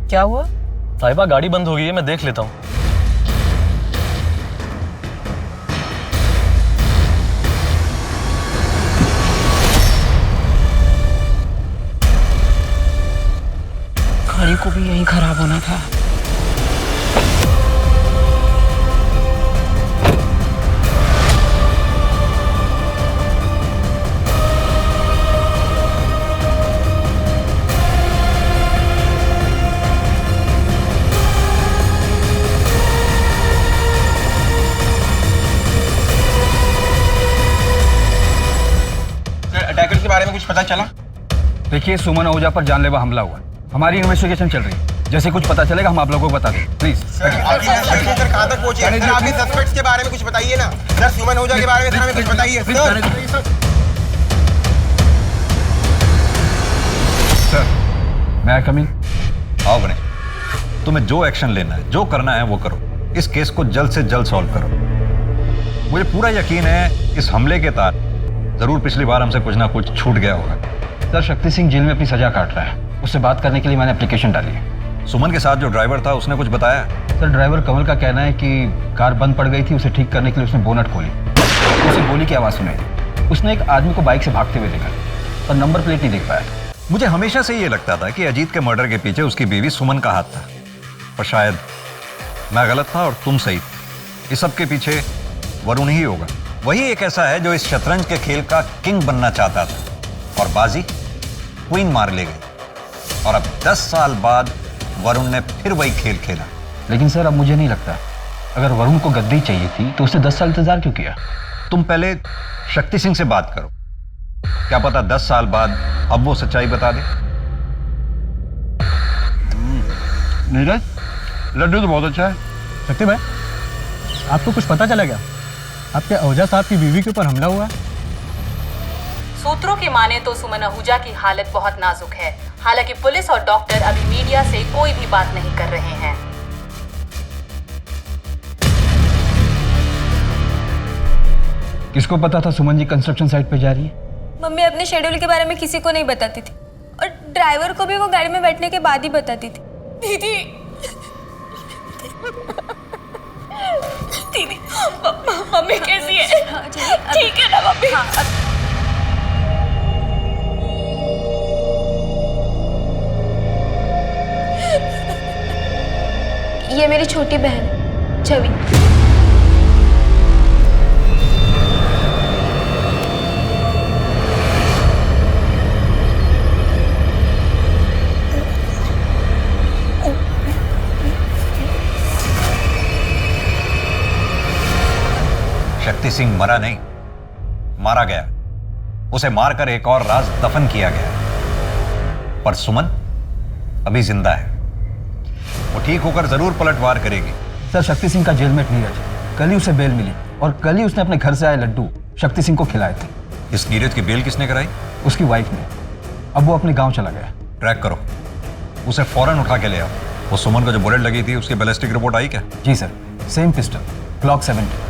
क्या हुआ? साहिबा गाड़ी बंद हो गई है, मैं देख लेता हूँ। गाड़ी को भी यहीं खराब होना था। अटैकर के बारे में कुछ पता चला? देखिए, सुमन आहूजा पर जानलेवा हमला हुआ, हमारी इन्वेस्टिगेशन चल रही है। जैसे कुछ पता चलेगा हम आप लोगों को बता दें। प्लीज सर, कहाँ तक पहुंचे? सर, आपने सस्पेक्ट्स के बारे में कुछ बताइए ना। सर, सुमन आहूजा के बारे में हमें कुछ बताइए सर, मैं कम इन? आओ गणेश, तुम्हें जो एक्शन लेना है, जो करना है वो करो। इस केस को जल्द से जल्द सॉल्व करो। मुझे पूरा यकीन है इस हमले के तार जरूर पिछली बार हमसे कुछ ना कुछ छूट गया होगा। सर, शक्ति सिंह जेल में अपनी सजा काट रहा है, उससे बात करने के लिए मैंने एप्लीकेशन डाली है। सुमन के साथ जो ड्राइवर था उसने कुछ बताया? सर ड्राइवर कमल का कहना है कि कार बंद पड़ गई थी, उसे ठीक करने के लिए उसने बोनट खोली, उसे गोली की आवाज़ सुनाई थी। उसने एक आदमी को बाइक से भागते हुए देखा पर नंबर प्लेट नहीं देख पाया। मुझे हमेशा से ये लगता था कि अजीत के मर्डर के पीछे उसकी बीवी सुमन का हाथ था, पर शायद मैं गलत था और तुम सही। इस सब के पीछे वरुण ही होगा। वही एक ऐसा है जो इस शतरंज के खेल का किंग बनना चाहता था और बाजी क्वीन मार ले गई, और अब 10 साल बाद वरुण ने फिर वही खेल खेला। लेकिन सर अब मुझे नहीं लगता, अगर वरुण को गद्दी चाहिए थी तो उसने 10 साल इंतजार क्यों किया? तुम पहले शक्ति सिंह से बात करो, क्या पता 10 साल बाद अब वो सच्चाई बता दे। नीरज, लड्डू तो बहुत अच्छा है। शक्ति भाई, आपको कुछ पता चला क्या? आपके आहूजा साहब की बीवी के ऊपर हमला हुआ है। सूत्रों की माने तो सुमन आहूजा की हालत बहुत नाजुक है। हालांकि पुलिस और डॉक्टर अभी मीडिया से कोई भी बात नहीं कर रहे हैं। किसको पता था सुमन जी कंस्ट्रक्शन साइट पे जा रही है? मम्मी अपने शेड्यूल के बारे में किसी को नहीं बताती थी और ड्राइवर को भी वो गाड़ी में बैठने के बाद ही बताती थी। दीदी दीदी मम्मी कैसी है? ठीक है ना मम्मी? ये मेरी छोटी बहन है छवि। शक्ति सिंह मरा नहीं, मारा गया। उसे मारकर एक और राज दफन किया गया, पर सुमन अभी जिंदा है। वो ठीक होकर जरूर पलटवार करेगी। सर शक्ति सिंह का जेलमेट नीरज, कल ही उसे बेल मिली और कल ही उसने अपने घर से आए लड्डू शक्ति सिंह को खिलाए थे। इस नीरज की बेल किसने कराई? उसकी वाइफ ने। अब वो अपने गांव चला गया। ट्रैक करो, उसे फौरन उठा के ले आओ। वो सुमन को जो बुलेट लगी थी उसकी बैलिस्टिक रिपोर्ट आई क्या? जी सर, सेम पिस्टल, क्लॉक 70।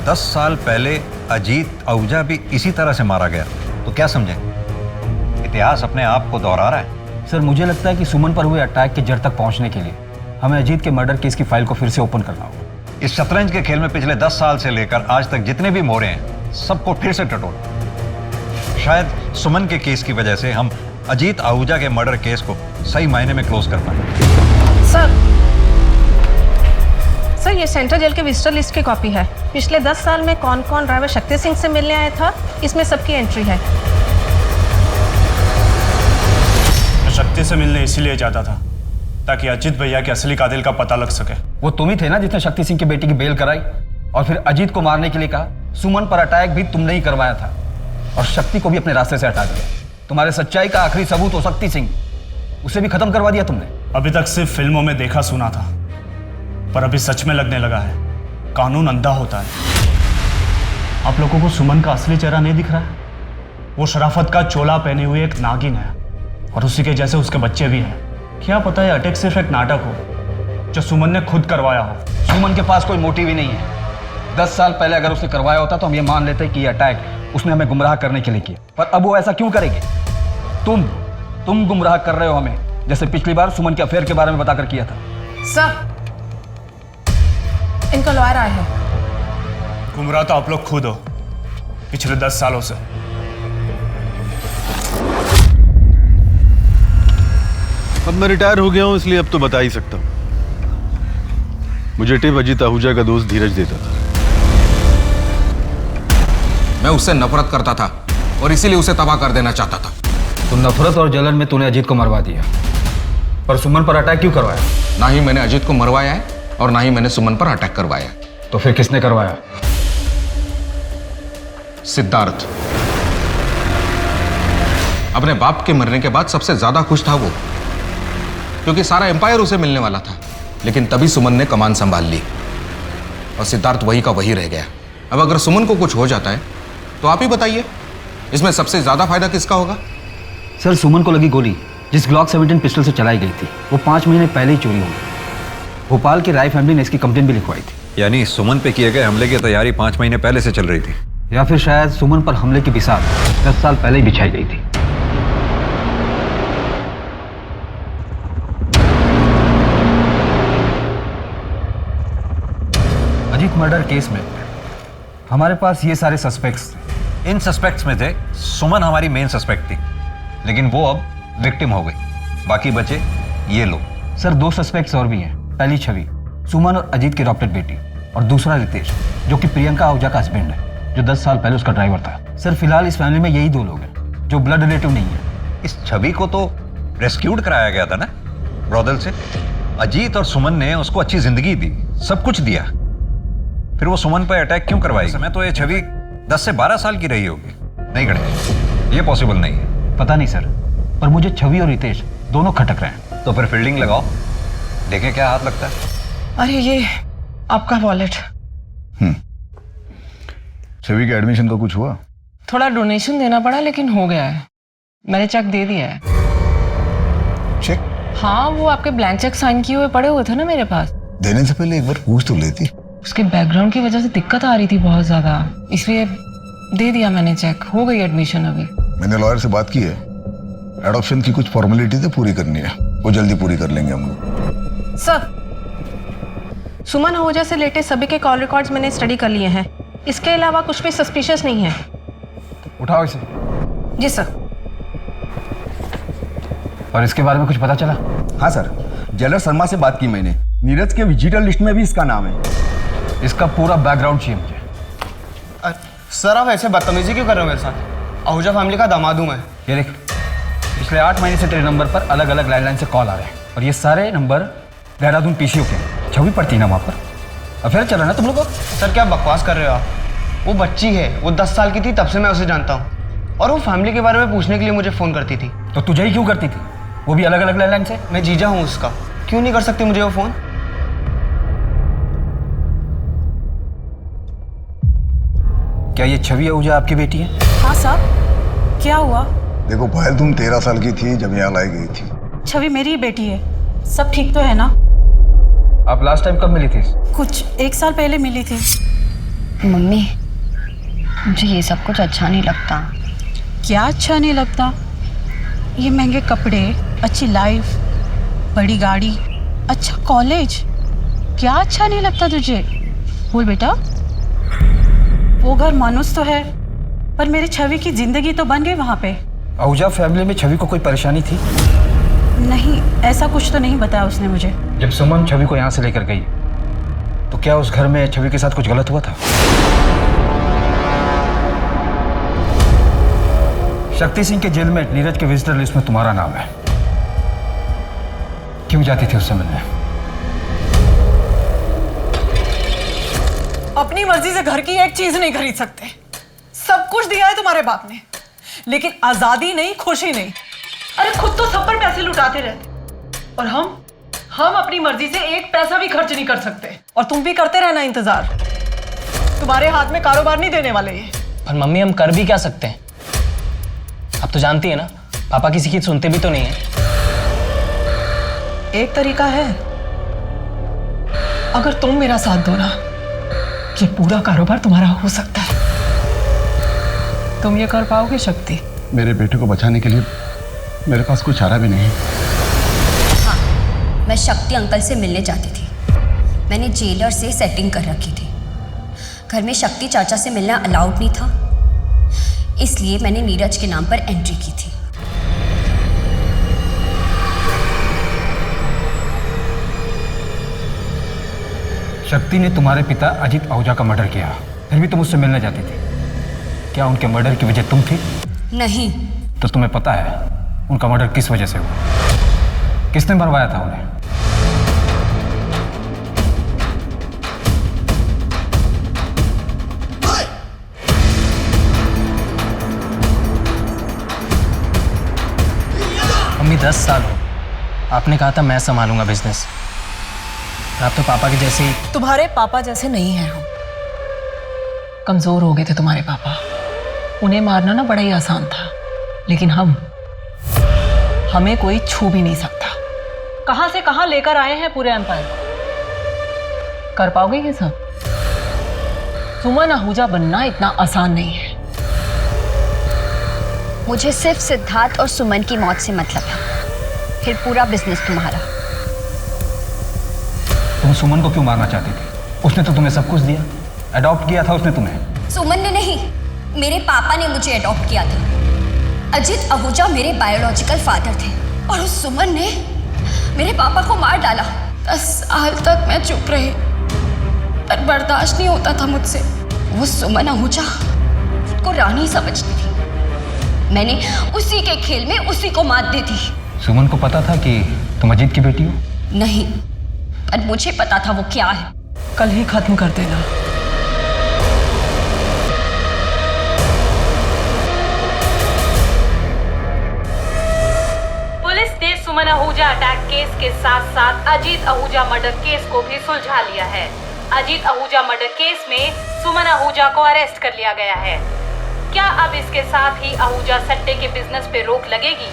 10 साल पहले अजीत आहूजा भी इसी तरह से मारा गया, तो क्या समझे? इतिहास अपने आप को दोहरा रहा है। सर मुझे लगता है कि सुमन पर हुए अटैक के जड़ तक पहुंचने के लिए हमें अजीत के मर्डर केस की फाइल को फिर से ओपन करना होगा। इस शतरंज के खेल में पिछले 10 साल से लेकर आज तक जितने भी मोड़े हैं सबको फिर से टटोल। शायद सुमन के केस की वजह से हम अजीत आहूजा के मर्डर केस को सही मायने में क्लोज कर पाए। सर ये सेंट्रल जेल के विजिटर लिस्ट की कॉपी है। पिछले 10 साल में कौन कौन ड्राइवर शक्ति सिंह से मिलने आया था, इसमें सबकी एंट्री है। मैं शक्ति से मिलने इसीलिए जाता था ताकि अजीत भैया के असली कातिल का पता लग सके। वो तुम ही थे ना जिसने शक्ति सिंह की बेटी की बेल कराई और फिर अजीत को मारने के लिए कहा। सुमन पर अटैक भी तुमने ही करवाया था और शक्ति को भी अपने रास्ते से हटा दिया। तुम्हारे सच्चाई का आखिरी सबूत हो शक्ति सिंह, उसे भी खत्म करवा दिया तुमने। अभी तक सिर्फ फिल्मों में देखा सुना था, पर अभी सच में लगने लगा है कानून अंधा होता है। आप लोगों को सुमन का असली चेहरा नहीं दिख रहा है? वो शराफत का चोला पहने हुए एक नागिन है और उसी के जैसे उसके बच्चे भी हैं। क्या पता है अटैक सिर्फ एक नाटक हो जो सुमन ने खुद करवाया हो। सुमन के पास कोई मोटिव ही नहीं है। 10 साल पहले अगर उसने करवाया होता तो हम ये मान लेते कि ये अटैक उसने हमें गुमराह करने के लिए किया, पर अब वो ऐसा क्यों करेगी? तुम गुमराह कर रहे हो हमें, जैसे पिछली बार सुमन के अफेयर के बारे में बताकर किया था। सर इनका लॉयर आया है। गुमराह तो आप लोग खुद हो पिछले 10 सालों से। अब मैं रिटायर हो गया हूं इसलिए अब तो बता ही सकता हूं। मुझे टिप अजीत आहूजा का दोस्त धीरज देता था। मैं उससे नफरत करता था और इसीलिए उसे तबाह कर देना चाहता था। तो नफरत और जलन में तूने अजीत को मरवा दिया, पर सुमन पर अटैक क्यों करवाया? ना ही मैंने अजीत को मरवाया है और ना ही मैंने सुमन पर अटैक करवाया। तो फिर किसने करवाया? सिद्धार्थ। अपने बाप के मरने के बाद सबसे ज्यादा खुश था वो, क्योंकि सारा एम्पायर उसे मिलने वाला था। लेकिन तभी सुमन ने कमान संभाल ली और सिद्धार्थ वही का वही रह गया। अब अगर सुमन को कुछ हो जाता है तो आप ही बताइए, इसमें सबसे ज्यादा फायदा किसका होगा? सर सुमन को लगी गोली जिस ग्लॉक 17 पिस्टल से चलाई गई थी वो 5 महीने पहले ही चोरी हो गई। भोपाल की राय फैमिली ने इसकी कंप्लेंट भी लिखवाई थी। यानी सुमन पे किए गए हमले की तैयारी 5 महीने पहले से चल रही थी, या फिर शायद सुमन पर हमले की बिसात 10 साल पहले ही बिछाई गई थी। एक मर्डर केस में हमारे पास ये सारे सस्पेक्ट्स थे। इन सस्पेक्ट्स में थे सुमन हमारी मेन सस्पेक्ट थी, लेकिन वो अब विक्टिम हो गई। बाकी बचे ये लोग। सर 2 सस्पेक्ट्स और भी हैं। पहली छवि, सुमन और अजीत की अडॉप्टेड बेटी, और दूसरा रितेश, जो कि प्रियंका आहूजा का हस्बैंड है, जो 10 साल पहले उसका ड्राइवर था। सर फिलहाल इस फैमिली में यही 2 लोग हैं जो ब्लड रिलेटिव नहीं है। इस छवि को तो रेस्क्यूड कराया गया था ना ब्रॉदल से। अजीत और सुमन ने उसको अच्छी जिंदगी दी, सब कुछ दिया, फिर वो सुमन पर अटैक क्यों करवाई? समय तो ये छवि 10 से 12 साल की रही होगी। नहीं गणेश, ये पॉसिबल नहीं है। पता नहीं सर, पर मुझे छवि और रितेश दोनों खटक रहे हैं। तो फिर फील्डिंग लगाओ, देखें क्या हाथ लगता है। अरे ये आपका वॉलेट। छवि के एडमिशन का कुछ हुआ? थोड़ा डोनेशन देना पड़ा, लेकिन हो गया है। मैंने चेक दे दिया है। चेक? हाँ, वो आपके ब्लैंक चेक साइन किए हुए पड़े हुए थे ना मेरे पास। देने से पहले एक बार पूछ तो लेती। उसके बैकग्राउंड की वजह से दिक्कत आ रही थी बहुत ज्यादा, इसलिए दे दिया मैंने चेक। हो गई एडमिशन अभी। मैंने लॉयर से बात की है, एडॉप्शन की कुछ फॉर्मेलिटी तो पूरी करनी है, वो जल्दी पूरी कर लेंगे हम लोग। सर, सुमन आहूजा से लेटेस्ट सभी के कॉल रिकॉर्ड्स मैंने स्टडी कर लिए हैं। इसके अलावा कुछ भी सस्पिशियस नहीं है। उठाओ इसे। जी सर। और इसके बारे में कुछ पता चला? हाँ सर, जेलर शर्मा से बात की मैंने। नीरज के विजिटर लिस्ट में भी इसका नाम है। इसका पूरा बैकग्राउंड चाहिए मुझे। सर आप ऐसे बदतमीजी क्यों कर रहे हो मेरे साथ? आहूजा फैमिली का दामाद हूं मैं। ये देख, पिछले 8 महीने से तेरे नंबर पर अलग अलग लैंडलाइन से कॉल आ रहे हैं, और ये सारे नंबर देहरादून पीसीओ के। छवि पड़ती ना वहाँ पर। अफेयर चल रहा ना तुम लोगों? सर क्या बकवास कर रहे हो आप? वो बच्ची है, वो 10 साल की थी तब से मैं उसे जानता हूँ, और वो फैमिली के बारे में पूछने के लिए मुझे फ़ोन करती थी। तो तुझे ही क्यों करती थी? वो भी अलग अलग लैंडलाइन से। मैं जीजा हूँ उसका, क्यों नहीं कर सकती मुझे वो फ़ोन? क्या ये छवि आहूजा आपकी बेटी है? हाँ साहब, क्या हुआ? देखो पायल, तुम 13 साल की थी जब यहाँ लाई गई थी। छवि मेरी ही बेटी है। सब ठीक तो है ना? आप लास्ट टाइम कब मिली थी? कुछ 1 साल पहले मिली थी। मम्मी, मुझे ये सब कुछ अच्छा नहीं लगता। क्या अच्छा नहीं लगता? ये महंगे कपड़े, अच्छी लाइफ, बड़ी गाड़ी, अच्छा कॉलेज, क्या अच्छा नहीं लगता तुझे? बोल बेटा। वो घर मानुस तो है, पर मेरी छवि की जिंदगी तो बन गई वहाँ पे। आहूजा फैमिली में छवि को कोई परेशानी थी? नहीं, ऐसा कुछ तो नहीं बताया उसने मुझे। जब सुमन छवि को यहाँ से लेकर गई, तो क्या उस घर में छवि के साथ कुछ गलत हुआ था? शक्ति सिंह के जेल में नीरज के विजिटर लिस्ट में तुम्हारा नाम है। क्यों जाती थी उससे मिलने? अपनी मर्जी से घर की एक चीज नहीं खरीद सकते। सब कुछ दिया है तुम्हारे बाप ने, लेकिन आजादी नहीं, खुशी नहीं। अरे खुद तो सब पर पैसे लुटाते रहते, और हम अपनी मर्जी से एक पैसा भी खर्च नहीं कर सकते। और तुम भी करते रहना इंतजार। तुम्हारे हाथ में कारोबार नहीं देने वाले ये। पर मम्मी, हम कर भी क्या सकते हैं? आप तो जानती है ना, पापा किसी की सुनते भी तो नहीं है। एक तरीका है, अगर तुम मेरा साथ दो ना, ये पूरा कारोबार तुम्हारा हो सकता है। तुम ये कर पाओगे शक्ति? मेरे बेटे को बचाने के लिए मेरे पास कोई चारा भी नहीं। हाँ, मैं शक्ति अंकल से मिलने जाती थी। मैंने जेलर से सेटिंग कर रखी थी। घर में शक्ति चाचा से मिलना अलाउड नहीं था, इसलिए मैंने नीरज के नाम पर एंट्री की थी। शक्ति ने तुम्हारे पिता अजीत आहूजा का मर्डर किया, फिर भी तुम उससे मिलने जाती थी। क्या उनके मर्डर की वजह तुम थी? नहीं। तो तुम्हें पता है उनका मर्डर किस वजह से हुआ? किसने मरवाया था उन्हें? मम्मी 10 साल हो, आपने कहा था मैं संभालूंगा बिजनेस। आप तो पापा के जैसे ही। तुम्हारे पापा जैसे नहीं हैं हम। कमजोर हो गए थे तुम्हारे पापा, उन्हें मारना ना बड़ा ही आसान था, लेकिन हमें कोई छू भी नहीं सकता। कहां से कहां लेकर आए हैं पूरे एम्पायर को। कर पाओगे ये सब? सुमन आहूजा बनना इतना आसान नहीं है। मुझे सिर्फ सिद्धार्थ और सुमन की मौत से मतलब है, फिर पूरा बिजनेस तुम्हारा। तुम सुमन को क्यों मारना चाहती थी? उसने तो तुम्हें सब कुछ दिया, अडॉप्ट किया था उसने तुम्हें। सुमन ने नहीं, मेरे पापा ने मुझे अडॉप्ट किया था। अजीत आहूजा मेरे बायोलॉजिकल फादर थे और उस सुमन ने मेरे पापा को मार डाला। 10 साल तक मैं चुप रही, पर बर्दाश्त नहीं होता था मुझसे। वो सुमन आहूजा खुद को रानी समझती थी। मैंने उसी के खेल में उसी को मात दी थी। सुमन को पता था कि तुम अजीत की बेटी हो? नहीं, पर मुझे पता था वो क्या है। कल ही खत्म कर देना। पुलिस ने सुमन आहूजा अटैक केस के साथ साथ अजीत आहूजा मर्डर केस को भी सुलझा लिया है। अजीत आहूजा मर्डर केस में सुमन आहूजा को अरेस्ट कर लिया गया है। क्या अब इसके साथ ही आहूजा सट्टे के बिजनेस पे रोक लगेगी?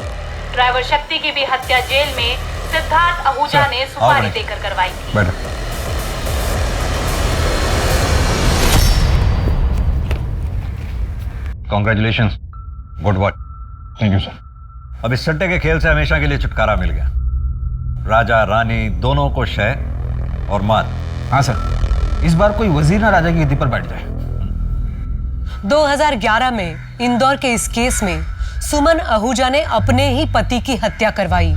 ड्राइवर शक्ति की भी हत्या जेल में सिद्धार्थ आहूजा ने सुपारी देकर करवाई थी। Congratulations, good work. Thank you sir. अब इस सट्टे के खेल से हमेशा के लिए छुटकारा मिल गया। राजा रानी दोनों को शय और मात। हाँ सर, इस बार कोई वजीर ना राजा की गद्दी पर बैठ जाए। 2011 में इंदौर के इस केस में सुमन आहूजा ने अपने ही पति की हत्या करवाई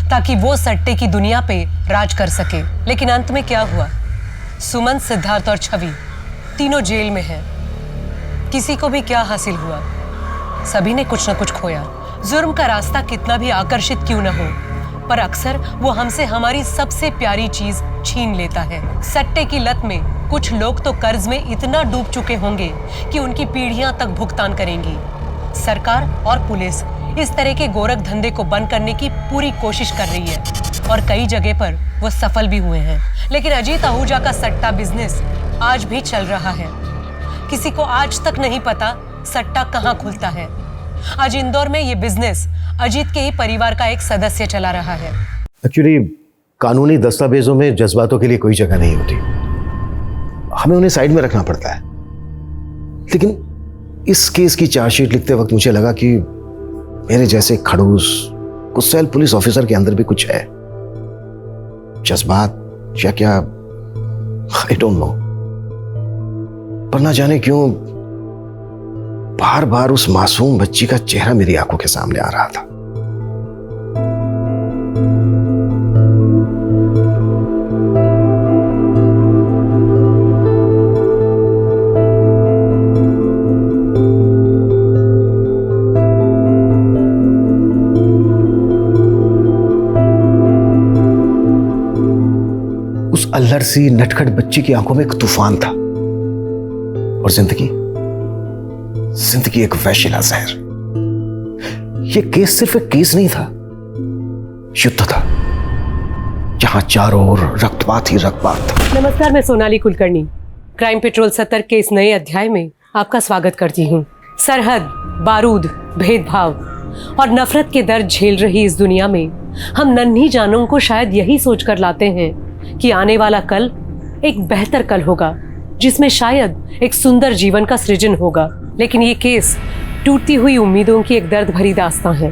ताकि वो सट्टे की दुनिया पे राज कर सके। लेकिन अंत में क्या हुआ? सुमन, सिद्धार्थ और छवि तीनों जेल में हैं। किसी को भी क्या हासिल हुआ? सभी ने कुछ न कुछ खोया। जुर्म का रास्ता कितना भी आकर्षित क्यों न हो, पर अक्सर वो हमसे हमारी सबसे प्यारी चीज छीन लेता है। सट्टे की लत में कुछ लोग तो कर्ज में इतना डूब चुके होंगे कि उनकी पीढ़ियां तक भुगतान करेंगी। सरकार और पुलिस इस तरह के गोरख धंधे को बंद करने की पूरी कोशिश कर रही है और कई जगह पर वो सफल भी हुए हैं। लेकिन अजीत आहूजा का सट्टा बिजनेस आज भी चल रहा है। किसी को आज तक नहीं पता सट्टा कहाँ खुलता है। आज इंदौर में ये बिजनेस अजीत के ही परिवार का एक सदस्य चला रहा है। एक्चुअली कानूनी दस्तावेजों में जज्बातों के लिए कोई जगह नहीं होती, हमें उन्हें साइड में रखना पड़ता है। लेकिन इस केस की चार्जशीट लिखते वक्त मुझे लगा कि मेरे जैसे खड़ूस गुस्सैल पुलिस ऑफिसर के अंदर भी कुछ है, जज्बात या क्या, आई डोंट नो। पर ना जाने क्यों बार बार उस मासूम बच्ची का चेहरा मेरी आंखों के सामने आ रहा था। उस अल्लड़ सी नटखट बच्ची की आंखों में एक तूफान था और जिंदगी एक वैशिला जहर। यह केस सिर्फ एक केस नहीं था, युद्ध था जहां चारों ओर रक्तपात ही रक्तपात था। नमस्कार, मैं सोनाली कुलकर्णी क्राइम पेट्रोल 70 के इस नए अध्याय में आपका स्वागत करती हूँ। सरहद, बारूद, भेदभाव और नफरत के दर्द झेल रही इस दुनिया में हम नन्ही जानों को शायद यही सोचकर लाते हैं कि आने वाला कल एक बेहतर कल होगा, जिसमें शायद एक सुंदर जीवन का सृजन होगा। लेकिन ये केस टूटती हुई उम्मीदों की एक दर्द भरी दास्तां है,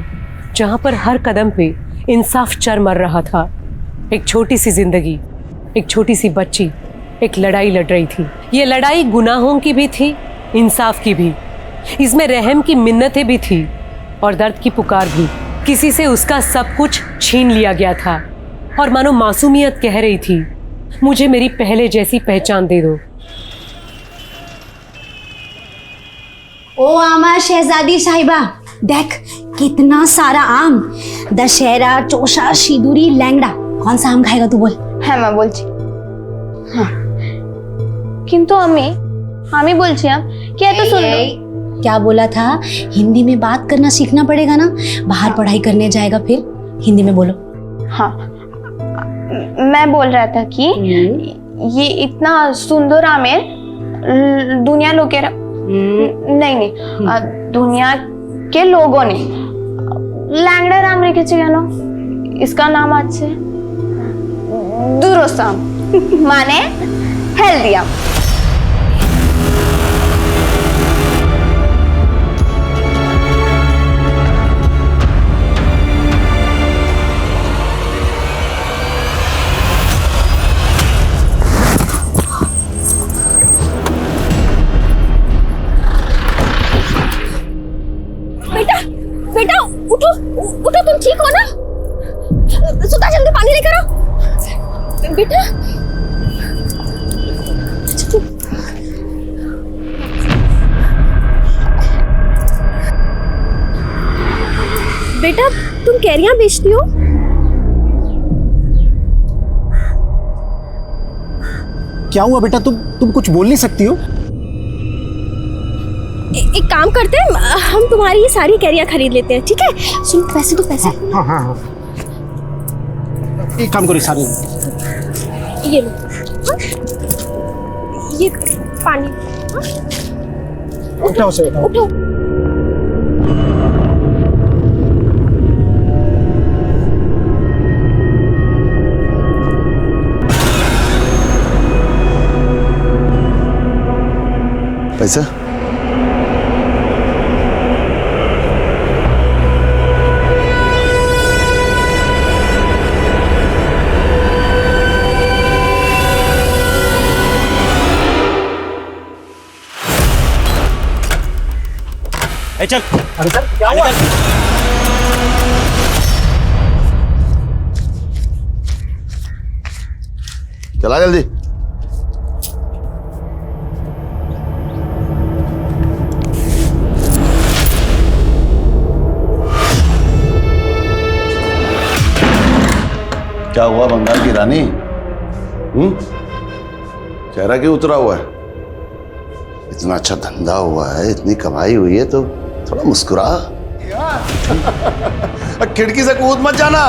जहां पर हर कदम पे इंसाफ चर मर रहा था। एक छोटी सी जिंदगी, एक छोटी सी बच्ची एक लड़ाई लड़ रही थी। ये लड़ाई गुनाहों की भी थी, इंसाफ की भी। इसमें रहम की मिन्नतें भी थी और दर्द की पुकार भी। किसी से उसका सब कुछ छीन लिया गया था और मानो मासूमियत कह रही थी, मुझे मेरी पहले जैसी पहचान दे दो। ओ आमा शहजादी साहिबा, देख कितना सारा आम। दशहरा, चोषा, सिंदूरी, लैंगड़ा, कौन सा आम खाएगा तू बोल? হ্যাঁ মা বলছি। হ্যাঁ কিন্তু আমি বলছিলাম कि এত सुंदर। क्या बोला था? हिंदी में बात करना सीखना पड़ेगा ना, बाहर पढ़ाई करने जाएगा फिर हिंदी में बोलो। हाँ, मैं बोल रहा था कि ये इतना सुंदर आमेर दुनिया लोगेरा नहीं दुनिया के लोगों ने लैंगड़ा आम रेखेছে কেন? इसका नाम আছে दुरोसाम, माने हेल्दी आम। बेटा तुम कैरियां बेचती हो? क्या हुआ बेटा, तुम कुछ बोल नहीं सकती हो? एक काम करते हैं, हम तुम्हारी ये सारी कैरियां खरीद लेते हैं, ठीक है? सुन, पैसे तो पैसे। हाँ। एक काम करो, सारे ये लो। हाँ? ये पानी। हाँ? उठाओ से उठाओ। पैसा? चल। अरे सर क्या हुआ? चला जल्दी। क्या हुआ बंगाल की रानी? चेहरा क्यों उतरा हुआ है? इतना अच्छा धंधा हुआ है, इतनी कमाई हुई है, तो थोड़ा मुस्कुरा। खिड़की से कूद मत जाना।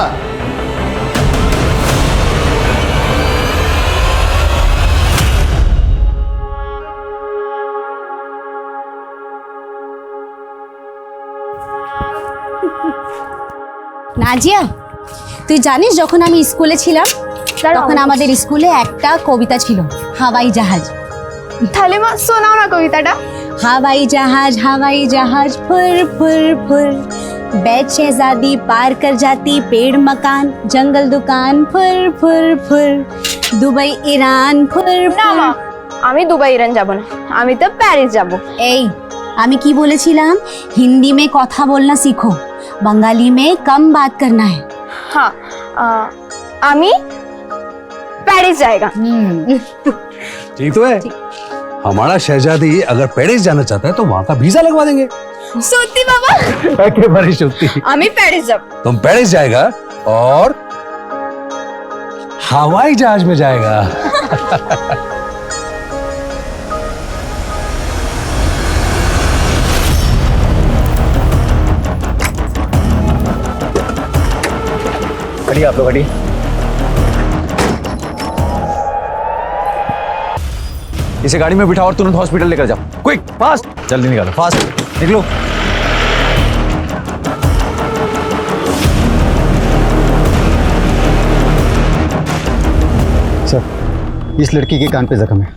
নাজিয়া, তুই জানিস যখন আমি স্কুলে ছিলাম তখন আমাদের স্কুলে একটা কবিতা ছিল, হাওয়াই জাহাজ। তাহলে মা শোনাও না কবিতাটা। हवाई जहाज फुर फुर फुर, बैठ शहजादी पार कर जाती पेड़ मकान जंगल दुकान फुर फुर फुर, दुबई ईरान फुर না মা, আমি দুবাই ইরান যাব না, আমি তো প্যারিস যাব। এই আমি কি বলেছিলাম? हिंदी में কথা बोलना सीखो, बंगाली में कम बात करना है। हाँ, আমি প্যারিস जाएगा। ठीक तो है। हमारा शहजादी अगर पेरिस जाना चाहता है तो वहां का वीजा लगवा देंगे। সত্যি বাবা? एकेबारे सত্যি। আমি প্যারিস যাব। तुम पेरिस जाएगा और हवाई जहाज में जाएगा। खड़ी आप लोग, खड़ी। इसे गाड़ी में बिठाओ और तुरंत हॉस्पिटल लेकर जाओ। क्विक, फास्ट, जल्दी निकालो, फास्ट निकलो। सर, इस लड़की के कान पे जख्म है।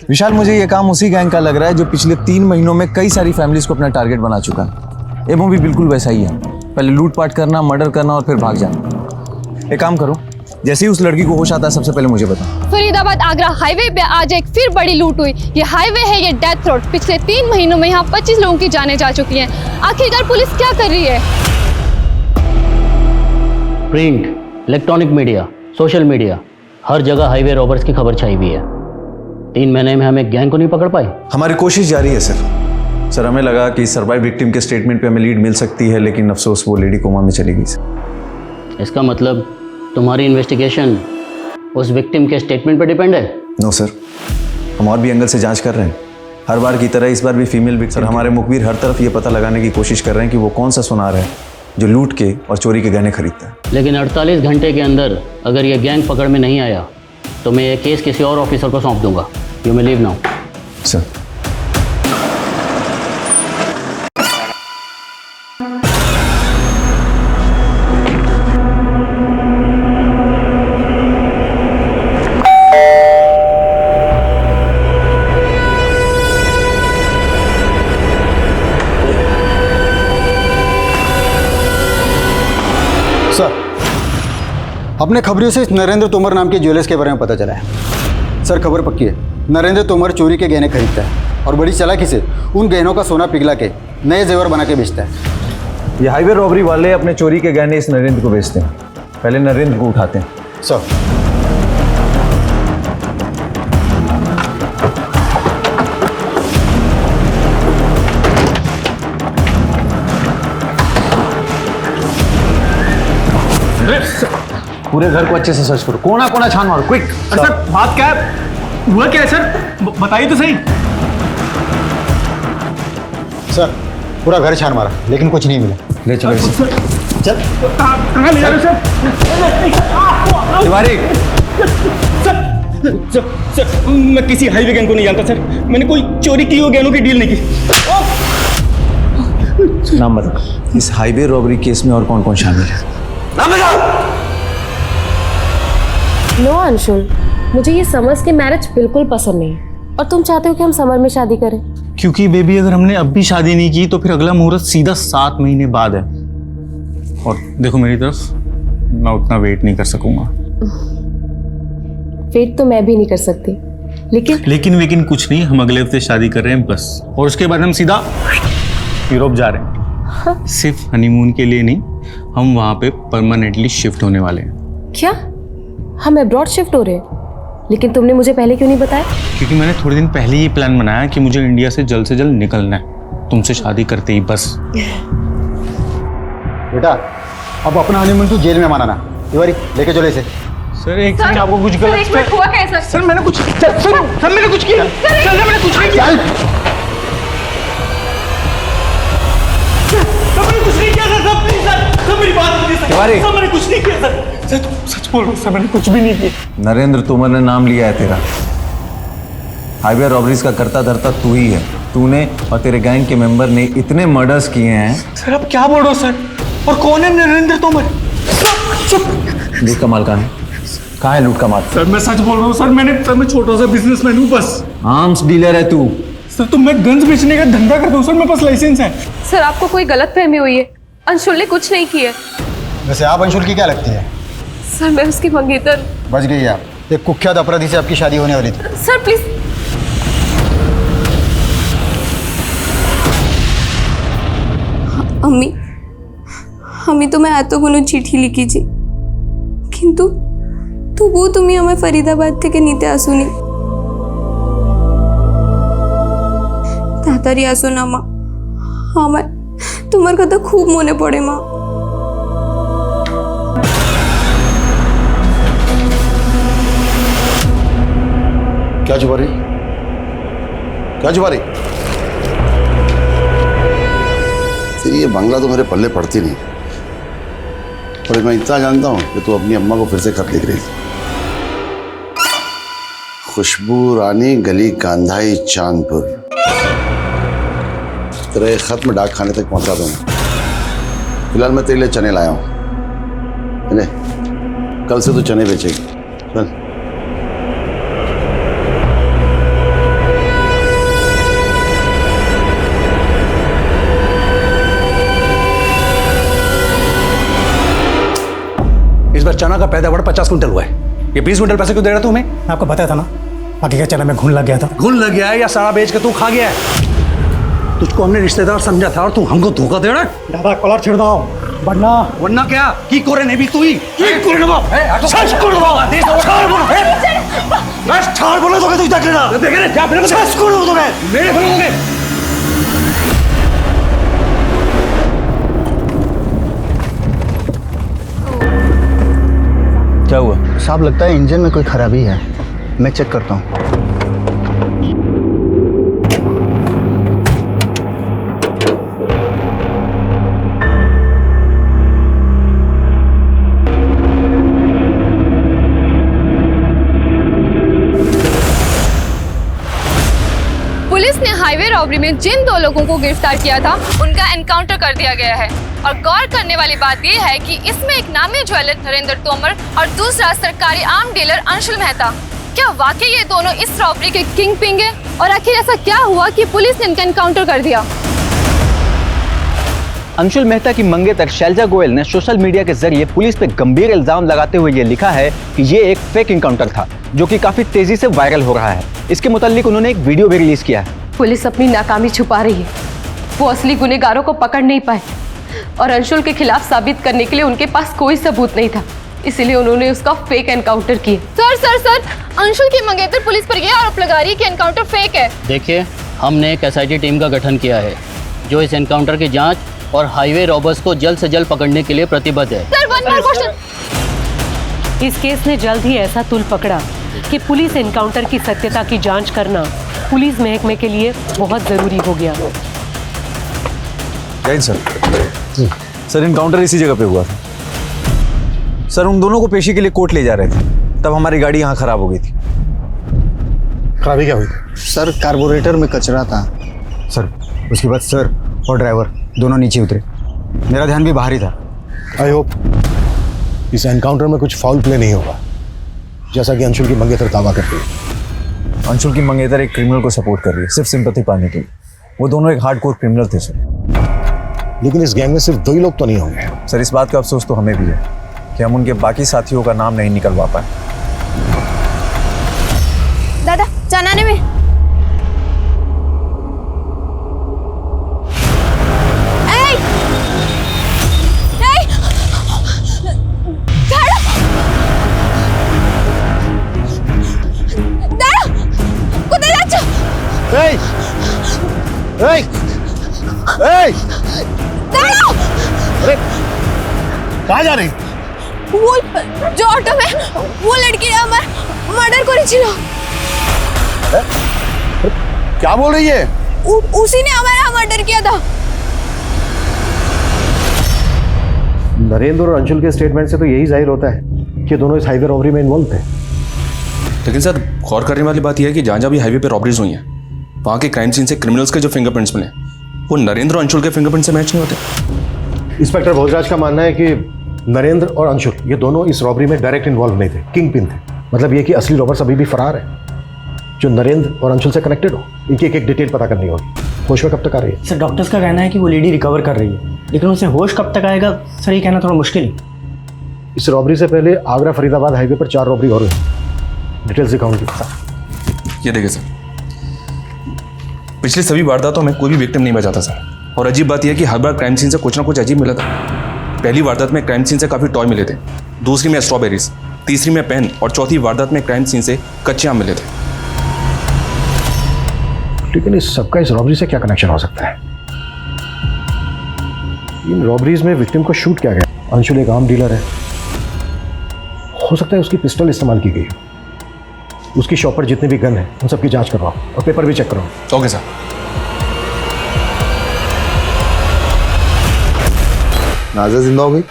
विशाल, मुझे ये काम उसी गैंग का लग रहा है जो पिछले 3 महीनों में कई सारी फैमिलीज को अपना टारगेट बना चुका है। एमओ भी बिल्कुल वैसा ही है, पहले लूटपाट करना, मर्डर करना और फिर भाग जाना। एक काम करो, जैसे ही उस लड़की को होश आता है सबसे पहले मुझे बताओ। फरीदाबाद आगरा हाईवे पे आज एक फिर बड़ी लूट हुई। ये हाईवे है, ये डेथ रोड। पिछले 3 महीनों में यहाँ 25 लोगों की जानें जा चुकी हैं। आखिरकार पुलिस क्या कर रही है? Print, electronic media, social media, हर जगह हाईवे रॉबर्स की खबर छाई हुई है। 3 महीने में हम एक गैंग को नहीं पकड़ पाए। हमारी कोशिश जारी है सर। हमें लगा कि सर्वाइव विक्टिम के स्टेटमेंट पे हमें लीड मिल सकती है, लेकिन अफसोस वो लेडी कोमा में चली गई सर। इसका मतलब तुम्हारी इन्वेस्टिगेशन उस विक्टिम के स्टेटमेंट पर डिपेंड है? नो सर, हम और भी एंगल से जांच कर रहे हैं। हर बार की तरह इस बार भी फीमेल विक्टिम। हमारे मुखबिर हर तरफ ये पता लगाने की कोशिश कर रहे हैं कि वो कौन सा सुनार है जो लूट के और चोरी के गहने खरीदता है। लेकिन 48 घंटे के अंदर अगर ये गैंग पकड़ में नहीं आया तो मैं ये केस किसी और ऑफिसर को सौंप दूंगा। You may leave now. Sir, अपने खबरों से इस नरेंद्र तोमर नाम के ज्वेलर्स के बारे में पता चला है। सर, खबर पक्की है, नरेंद्र तोमर चोरी के गहने खरीदता है और बड़ी चालाकी से उन गहनों का सोना पिघला के नए जेवर बना के बेचता है। ये हाईवे रॉबरी वाले अपने चोरी के गहने इस नरेंद्र को बेचते हैं, पहले नरेंद्र को उठाते हैं। सर, पूरे घर को अच्छे से सर्च करो, कोना कोना छान मारो, क्विक। सर बात क्या है, हुआ क्या है सर, बताइए तो सही। सर पूरा घर छान मारा लेकिन कुछ नहीं मिला। ले चलो इसे। चल। कहाँ ले जा रहे हो सर? तिवारी। सर मैं किसी हाईवे गैंग को नहीं जानता सर, मैंने कोई चोरी की हो गैंगों की डील नहीं की। नाम बता, इस हाईवे रॉबरी केस में और कौन कौन शामिल है? नाम बता। नो अंशुल, मुझे ये समर्स की मैरिज बिल्कुल पसंद नहीं है और तुम चाहते हो कि हम समर में शादी करें। क्योंकि बेबी अगर हमने अब भी शादी नहीं की तो फिर अगला मुहूर्त सीधा 7 महीने बाद है, और देखो मेरी तरफ, मैं उतना वेट नहीं कर सकूंगा। वेट तो मैं भी नहीं कर सकती, लेकिन कुछ नहीं, हम अगले हफ्ते शादी कर रहे हैं बस, और उसके बाद हम सीधा यूरोप जा रहे हैं। सिर्फ हनीमून के लिए नहीं, हम वहां पे परमानेंटली शिफ्ट होने वाले हैं। क्या हम अब्रॉड शिफ्ट हो रहे हैं? लेकिन तुमने मुझे पहले क्यों नहीं बताया? क्योंकि मैंने थोड़े दिन पहले ये प्लान बनाया कि मुझे इंडिया से जल्द निकलना है, तुमसे शादी करते ही बस। बेटा अब अपना हनीमून तू जेल में मनाना। तिवारी लेके चलो इसे। सर एक सेकंड, आपको कुछ गलत हुआ क्या सर? मैंने कुछ सर मैंने कुछ किया, मैंने कुछ नहीं किया, कुछ नहीं किया सर, मेरी बात सुनिए सर, मैंने कुछ नहीं किया सर, सच बोल रहा हूँ सर, मैंने कुछ भी नहीं किया। नरेंद्र तोमर ने नाम लिया है तेरा, हाईवे रॉबरीज का करता धरता तू ही है। तूने और तेरे गैंग के मेंबर ने इतने मर्डर्स किए हैं। सर आप क्या बोल रहे हो सर, और कौन है नरेंद्र तोमर? लूट का माल कहाँ है? कहाँ है लूट का माल? सर मैं सच बोल रहा हूँ सर, मैं छोटा सा बिजनेसमैन हूँ बस। आर्म्स डीलर है तू? सर तो मैं गन्स बेचने का धंधा करता हूँ सर, मेरे पास लाइसेंस है। सर आपको कोई गलतफहमी हुई है, अंशुल ने कुछ नहीं किया। वैसे आप अंशुल की क्या लगती है? सर मैं उसकी मंगेतर। बच गई आप, एक कुख्यात अपराधी से आपकी शादी होने वाली थी। Sir please. আমি তোমায় এতগুলো চিঠি লিখেছি, কিন্তু তবুও তুমি আমায় ফরিদাবাদ থেকে নিতে আসোনি। তাড়াতাড়ি আসো না মা, আমার তোমার কথা খুব মনে পড়ে মা। क्या छुपा रही, क्या छुपा रही? तेरी ये बंगला तो मेरे पल्ले पड़ती नहीं, पर मैं इतना जानता हूँ कि तू अपनी अम्मा को फिर से खत लिख रही थी। खुशबू रानी गली कांधाई चांदपुर, तेरा ये खत मैं डाक खाने तक पहुंचा दूंगा। फिलहाल मैं तेरे लिए चने लाया हूँ, कल से तू चने बेचेगी। चल। इस बार चना का पैदावार 50 कुंटल हुआ है, ये 20 कुंटल पैसे क्यों दे रहा तू हमें? आपको बताया था ना, बाकी का चना में घुन लग गया था। घुन लग गया है या सारा बेच के तू खा गया है? तुझको हमने रिश्तेदार समझा था और तू हमको धोखा दे रहा है। दादा कॉलर छिड़ दो, वरना क्या की कोरे नहीं भी तू ही की कोरे ना सच कर दो आदेश छोड़ बोलो बस छोड़ बोलो तो तू देख लेना देख ले क्या फिर सच कर दो तुम्हें मेरे बोलोगे। क्या हुआ साहब? लगता है इंजन में कोई खराबी है, मैं चेक करता हूँ। पुलिस ने हाईवे रॉबरी में जिन 2 लोगों को गिरफ्तार किया था उनका एनकाउंटर कर दिया गया है। और गौर करने वाली बात यह है कि इसमें एक नामी ज्वेलर नरेंद्र तोमर और दूसरा सरकारी आर्म डीलर अंशुल मेहता। क्या वाकई ये दोनों इस रॉबरी के किंग पिंग है? और आखिर ऐसा क्या हुआ कि पुलिस ने इनका एनकाउंटर कर दिया? अंशुल मेहता की मंगेतर शैलजा गोयल ने सोशल मीडिया के जरिए पुलिस पे गंभीर इल्जाम लगाते हुए ये लिखा है कि ये एक फेक इनकाउंटर था, जो कि काफी तेजी से वायरल हो रहा है। इसके मुताल्लिक उन्होंने एक वीडियो भी रिलीज किया है। पुलिस अपनी नाकामी छुपा रही है, वो असली गुनहगारों को पकड़ नहीं पाए और अंशुल के खिलाफ साबित करने के लिए उनके पास कोई सबूत नहीं था, इसीलिए उन्होंने उसका फेक एनकाउंटर किया। सर अंशुल की मंगेतर पुलिस पर यह आरोप लगा रही है कि एनकाउंटर फेक है। देखिए, हमने एक SIT टीम का गठन किया है जो इस एनकाउंटर की जांच और हाईवे रॉबर्स को जल्द से जल्द पकड़ने के लिए प्रतिबद्ध है। Sir one more question. इस केस ने जल्द ही ऐसा तुल पकड़ा कि पुलिस एनकाउंटर की सत्यता की जांच करना पुलिस महकमे के लिए बहुत जरूरी हो गया। जय सर। सर एनकाउंटर इसी जगह पे हुआ था। सर उन दोनों को पेशी के लिए कोर्ट ले जा रहे थे, तब हमारी गाड़ी यहाँ खराब हो गई थी। खराबी क्या हुई? सर कार्बोरेटर में कचरा था सर। उसके बाद सर और ड्राइवर दोनों नीचे उतरे। मेरा ध्यान भी बाहर ही था। आई होप इस एनकाउंटर में कुछ फाउल प्ले नहीं होगा, जैसा कि अंशुल की मंगेतर दावा कर रही है। अंशुल की मंगेतर एक क्रिमिनल को सपोर्ट कर रही है सिर्फ सिंपैथी पाने के लिए। वो दोनों एक हार्डकोर क्रिमिनल थे सर। लेकिन इस गैंग में सिर्फ 2 ही लोग तो नहीं होंगे। सर इस बात का अफसोस तो हमें भी है कि हम उनके बाकी साथियों का नाम नहीं निकलवा पाए। दादा चनाने में कहाँ जा रही? वो जो ऑटो में वो लड़की ने हमारा मर्डर करी। क्या बोल रही है? उसी ने हमारा मर्डर किया था। नरेंद्र और अंशुल के स्टेटमेंट से तो यही जाहिर होता है कि दोनों इस हाईवे रॉबरी में इन्वॉल्व थे। लेकिन सर गौर करने वाली बात यह है कि जहाँ जहाँ भी हाईवे पे रॉबरीज हुई हैं वहाँ के क्राइम सीन से क्रिमिनल्स के जो फिंगरप्रिंट्स मिले वो नरेंद्र और अंशुल के फिंगरप्रिंट से मैच नहीं होते। इंस्पेक्टर भोजराज का मानना है कि नरेंद्र और अंशुल ये दोनों इस रॉबरी में डायरेक्ट इन्वॉल्व नहीं थे, किंग पिन थे। मतलब ये कि असली रॉबर्स अभी भी फरार है जो नरेंद्र और अंशुल से कनेक्टेड हो। इनकी एक एक डिटेल पता करनी होगी। होश में कब तक आ रही है? सर डॉक्टर्स का कहना है कि वो लेडी रिकवर कर रही है, लेकिन उसे होश कब तक आएगा सर ये कहना थोड़ा मुश्किल है। इस रॉबरी से पहले आगरा फरीदाबाद हाईवे पर 4 रॉबरी और हुई। डिटेल्स दिखाऊंगी। ये देखिए सर, पिछले सभी वारदातों में कोई भी विक्टिम नहीं बचा था सर। और अजीब बात यह है कि हर बार क्राइम सीन से कुछ ना कुछ अजीब मिला था। पहली वारदात में क्राइम सीन से काफ़ी टॉय मिले थे, दूसरी में स्ट्रॉबेरीज, तीसरी में पेन और चौथी वारदात में क्राइम सीन से कच्चे आम मिले थे। लेकिन इस सबका इस रॉबरी से क्या कनेक्शन हो सकता है? इन रॉबरीज में विक्टिम को शूट किया गया। अंशुल एक आम डीलर है, हो सकता है उसकी पिस्टल इस्तेमाल की गई। उसकी शॉप पर जितने भी गन है उन सबकी जांच करवाओ और पेपर भी चेक कराओ। Okay sir. नाज़ा जिंदा हो गई?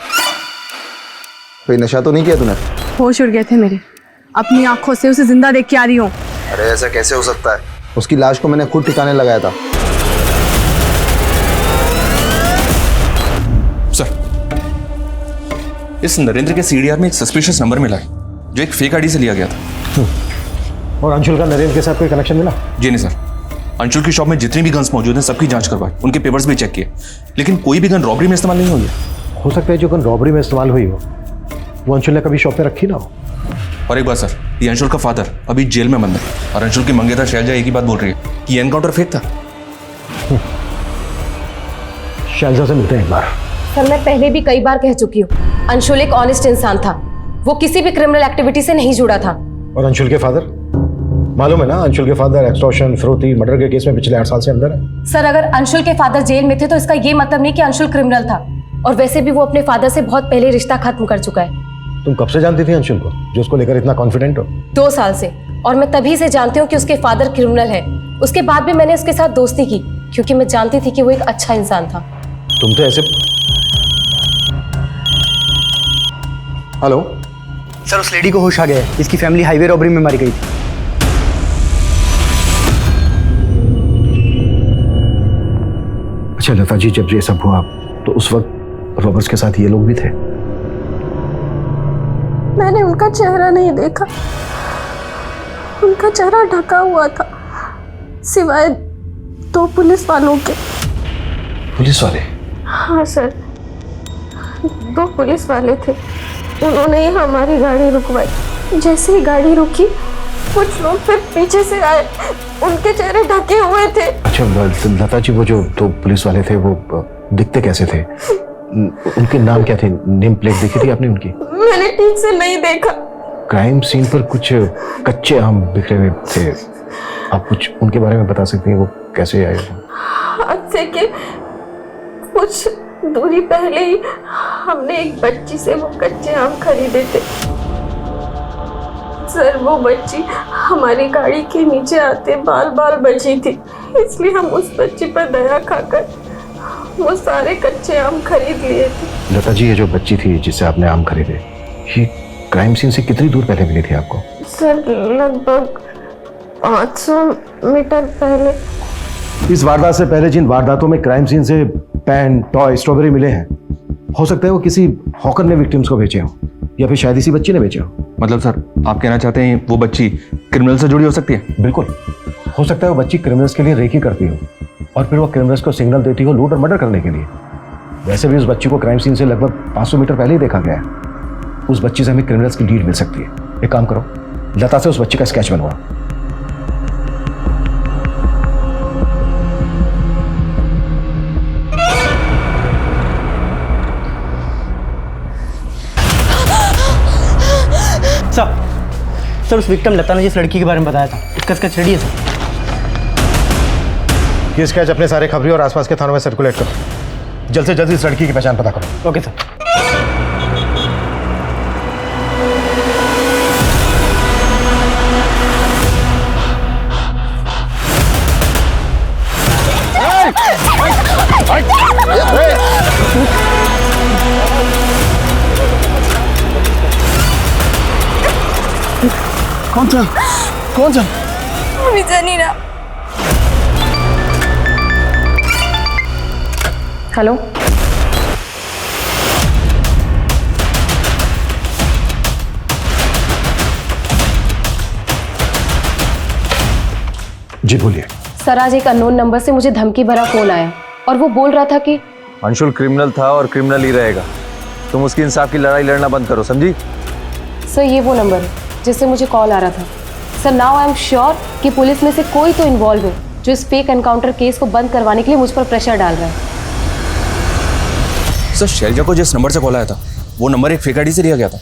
कोई नशा तो नहीं किया तूने? होश उड़ गए थे मेरे, अपनी आंखों से उसे जिंदा देख के आ रही हूँ। अरे ऐसा कैसे हो सकता है? उसकी लाश को मैंने खुद ठिकाने लगाया था। सर इस नरेंद्र के सीडीआर में एक सस्पिशियस नंबर मिला है जो एक फेक आईडी से लिया गया था। और अंशुल का नरेंद्र के साथ कोई कनेक्शन मिला? जी नहीं सर। अंशुल की शॉप में जितनी भी गन्स मौजूद हैं सबकी जांच करवाई, उनके पेपर्स भी चेक किए, लेकिन कोई भी गन रॉबरी में इस्तेमाल नहीं हुई है। हो सकता है जो गन रॉबरी में इस्तेमाल हुई हो वो अंशुल ने कभी शॉप पे रखी ना हो। और एक बात सर, ये अंशुल का फादर अभी जेल में बंद है और अंशुल की मंगेतर शैलजा एक ही बात बोल रही है कि एनकाउंटर फेक था। शैलजा से मिलते हैं एक बार। सर मैं पहले भी कई बार कह चुकी हूँ, अंशुल एक ऑनेस्ट इंसान था, वो किसी भी क्रिमिनल एक्टिविटी से नहीं जुड़ा था। और अंशुल के फादर? मालूम है ना, अंशुल के फादर एक्सटॉर्शन, फिरौती, मर्डर के केस में पिछले 8 साल से अंदर है। सर अगर अंशुल के फादर जेल में थे तो इसका ये मतलब नहीं कि अंशुल क्रिमिनल था, और वैसे भी वो अपने फादर से बहुत पहले रिश्ता खत्म कर चुका है। तुम कब से जानती थी अंशुल को जो उसको लेकर इतना कॉन्फिडेंट हो? 2 साल से, और मैं तभी से जानती हूँ कि उसके फादर क्रिमिनल है। उसके बाद भी मैंने उसके साथ दोस्ती की क्योंकि मैं जानती थी कि वो एक अच्छा इंसान था। तुम तो ऐसे। हेलो सर, उस लेडी को होश आ गया है, इसकी फैमिली हाईवे रॉबरी में मारी गई थी। अच्छा लता जी, जब ये सब हुआ तो उस वक्त रॉबर्ट्स के साथ ये लोग भी थे? मैंने उनका चेहरा नहीं देखा, उनका चेहरा ढका हुआ था सिवाय 2 पुलिस वालों के। पुलिस वाले? हाँ सर, 2 पुलिस वाले थे, उन्होंने ही हमारी गाड़ी रुकवाई। जैसे ही गाड़ी रुकी कुछ लोग फिर पीछे से आए, उनके चेहरे ढके हुए थे। अच्छा लता जी, वो जो 2 पुलिस वाले थे वो दिखते कैसे थे? उनके नाम क्या थे? नेम प्लेट देखी थी आपने उनकी? मैंने ठीक से नहीं देखा। क्राइम सीन पर कुछ कच्चे आम बिखरे हुए थे, आप कुछ उनके बारे में बता सकती हैं? वो कैसे आए? हाथ से के कुछ दूरी पहले ही हमने एक बच्ची से वो कच्चे आम खरीदे थे। सर वो बच्ची हमारी गाड़ी के नीचे आते बाल बाल बची थी, इसलिए हम उस बच्ची पर दया खाकर वो सारे कच्चे आम खरीद लिए थे। लता जी, ये जो बच्ची थी जिससे आपने आम खरीदे, ये क्राइम सीन से कितनी दूर पहले मिली थी आपको? सर लगभग 500 मीटर पहले। इस वारदात से पहले जिन वारदातों में क्राइम सीन से पेन, टॉय, स्ट्रॉबेरी मिले हैं, हो सकता है वो किसी हॉकर ने विक्टिम्स को बेचे हो या फिर शायद इसी बच्ची ने बेचे हो। मतलब सर, आप कहना चाहते हैं वो बच्ची क्रिमिनल से जुड़ी हो सकती है? बिल्कुल, हो सकता है वो बच्ची क्रिमिनल्स के लिए रेकी करती हो और फिर वो क्रिमिनल्स को सिग्नल देती हो लूट और मर्डर करने के लिए। वैसे भी उस बच्ची को क्राइम सीन से लगभग 500 मीटर पहले ही देखा गया है। उस बच्ची से हमें क्रिमिनल्स की लीड मिल सकती है। एक काम करो, लता से उस बच्ची का स्केच बनवाओ। सर उस विक्टिम लता ने जिस लड़की के बारे में बताया था, उसका स्केच रेडी है सर। ये स्केच अपने सारे खबरी और आसपास के थानों में सर्कुलेट करो। जल्द से जल्द इस लड़की की पहचान पता करो। Okay sir. कौन था? कौन था? मुझे नहीं रहा। हेलो, जी बोलिए। सर आज एक अननोन नंबर से मुझे धमकी भरा फोन आया और वो बोल रहा था कि अंशुल क्रिमिनल था और क्रिमिनल ही रहेगा। तुम उसकी इंसाफ की लड़ाई लड़ना बंद करो, समझी? सर ये वो नंबर है जिससे मुझे कॉल आ रहा था। Sir now I am sure कि पुलिस में से कोई तो इन्वॉल्व है जो इस फेक एनकाउंटर केस को बंद करवाने के लिए मुझ पर प्रेशर डाल रहा है। सर शैलजा को जिस नंबर से कॉल आया था वो नंबर एक फेक आईडी से लिया गया था।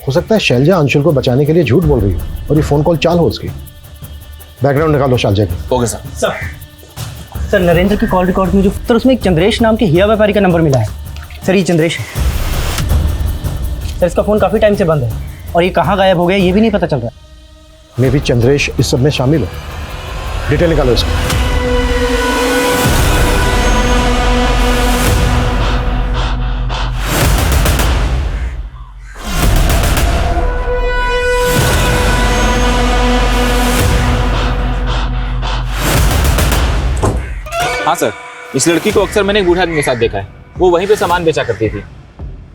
हो सकता है शैलजा अंशुल को बचाने के लिए झूठ बोल रही हो और ये फोन कॉल चाल हो उसकी। बैकग्राउंड निकालो शैलजा की। Okay sir. सर नरेंद्र की कॉल रिकॉर्ड में जो सर उसमें एक चंद्रेश नाम के हिया व्यापारी का नंबर मिला है। सर ये चंद्रेश है। सर इसका फ़ोन काफ़ी टाइम से बंद है और ये कहाँ गायब हो गया ये भी नहीं पता चल रहा। मे भी चंद्रेश इस सब में शामिल हो। डिटेल निकालो इसकी। हाँ सर, इस लड़की को अक्सर मैंने एक बूढ़ा आदमी के साथ देखा है। वो वहीं पे सामान बेचा करती थी।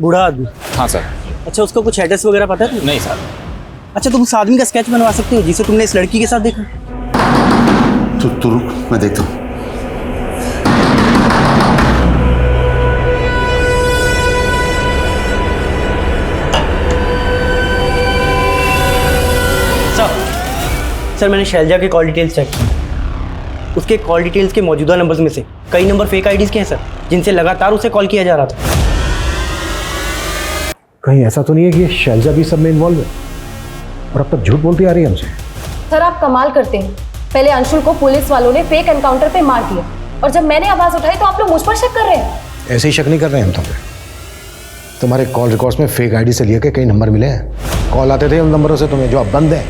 बूढ़ा आदमी? हाँ सर। अच्छा उसका कुछ एड्रेस वगैरह पता है? नहीं सर। अच्छा तुम उस आदमी का स्केच बनवा सकते हो जिसे तुमने इस लड़की के साथ देखा? तू रुक, मैं देखता हूँ। सर मैंने शैलजा के कॉल डिटेल्स चेक की। उसके कॉल डिटेल्स के मौजूदा नंबर्स में से कई नंबर फेक आईडीज़ के हैं सर, जिनसे लगातार उसे कॉल किया जा रहा था। कहीं ऐसा तो नहीं है कि ये शैलजा भी सब में इन्वॉल्व है और अब तक झूठ बोलती आ रही है हमसे? सर आप कमाल करते हैं। पहले अंशुल को पुलिस वालों ने फेक एनकाउंटर पे मार दिया और जब मैंने आवाज उठाई तो आप लोग मुझ पर शक कर रहे हैं। ऐसे ही शक नहीं कर रहे हैं हम तुम पे। तुम्हारे कॉल रिकॉर्ड्स में फेक आईडी से लिए के कई नंबर मिले हैं। कॉल आते थे उन नंबरों से तुम्हें जो अब बंद है।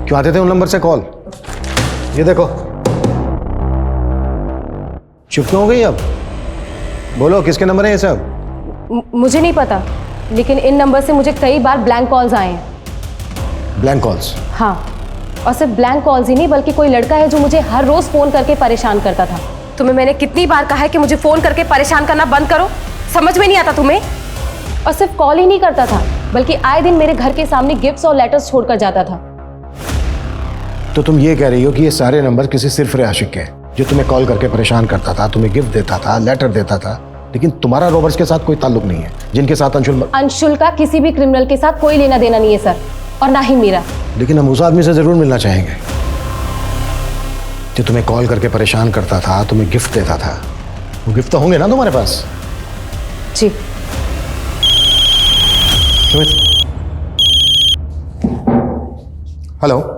क्यों आते थे उन नंबर से कॉल? ये देखो। चुप क्यों हो गई अब? बोलो किसके नंबर है ये सब? मुझे नहीं पता, लेकिन इन नंबर से मुझे कई बार ब्लैंक कॉल्स आए हैं। Blank calls? हाँ, और सिर्फ ब्लैंक कॉल्स ही नहीं बल्कि कोई लड़का है जो मुझे हर रोज फोन करके परेशान करता था। तुम्हें मैंने कितनी बार कहा है कि मुझे फोन करके परेशान करना बंद करो? समझ में नहीं आता तुम्हें? और सिर्फ कॉल ही नहीं करता था बल्कि आए दिन मेरे घर के सामने गिफ्ट्स और लेटर्स छोड़कर जाता था। तो तुम ये कह रही हो कि ये सारे नंबर किसी सिरफिरे आशिक के जो तुम्हें कॉल करके परेशान करता था, तुम्हें गिफ्ट देता था, लेटर देता था, लेकिन तुम्हारा रॉबर्ट्स के साथ कोई ताल्लुक नहीं है, जिनके साथ अंशुल का किसी भी क्रिमिनल के साथ कोई लेना देना नहीं है सर, और ना ही मेरा। लेकिन हम उस आदमी से जरूर मिलना चाहेंगे जो तुम्हें कॉल करके परेशान करता था, तुम्हें गिफ्ट देता था। वो गिफ्ट तो होंगे ना तुम्हारे पास? जी। हेलो,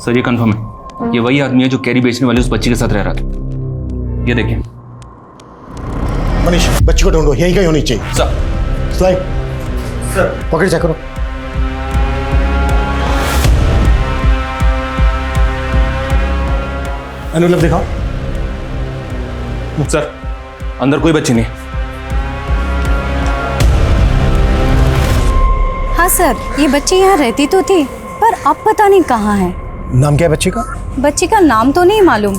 सर ये कंफर्म है, ये वही आदमी है जो कैरी बेचने वाली उस बच्ची के साथ रह रहा था। ये देखिए। मनीष, बच्ची को ढूंढो, यहीं कहीं होनी चाहिए। Sir. Slide. Sir. Pocket check करो। एनवेलप दिखाओ। सर, अंदर कोई बच्ची नहीं। हाँ सर, ये बच्ची यहाँ रहती तो थी, पर अब पता नहीं कहाँ है। नाम क्या है बच्ची का? बच्ची का नाम तो नहीं मालूम,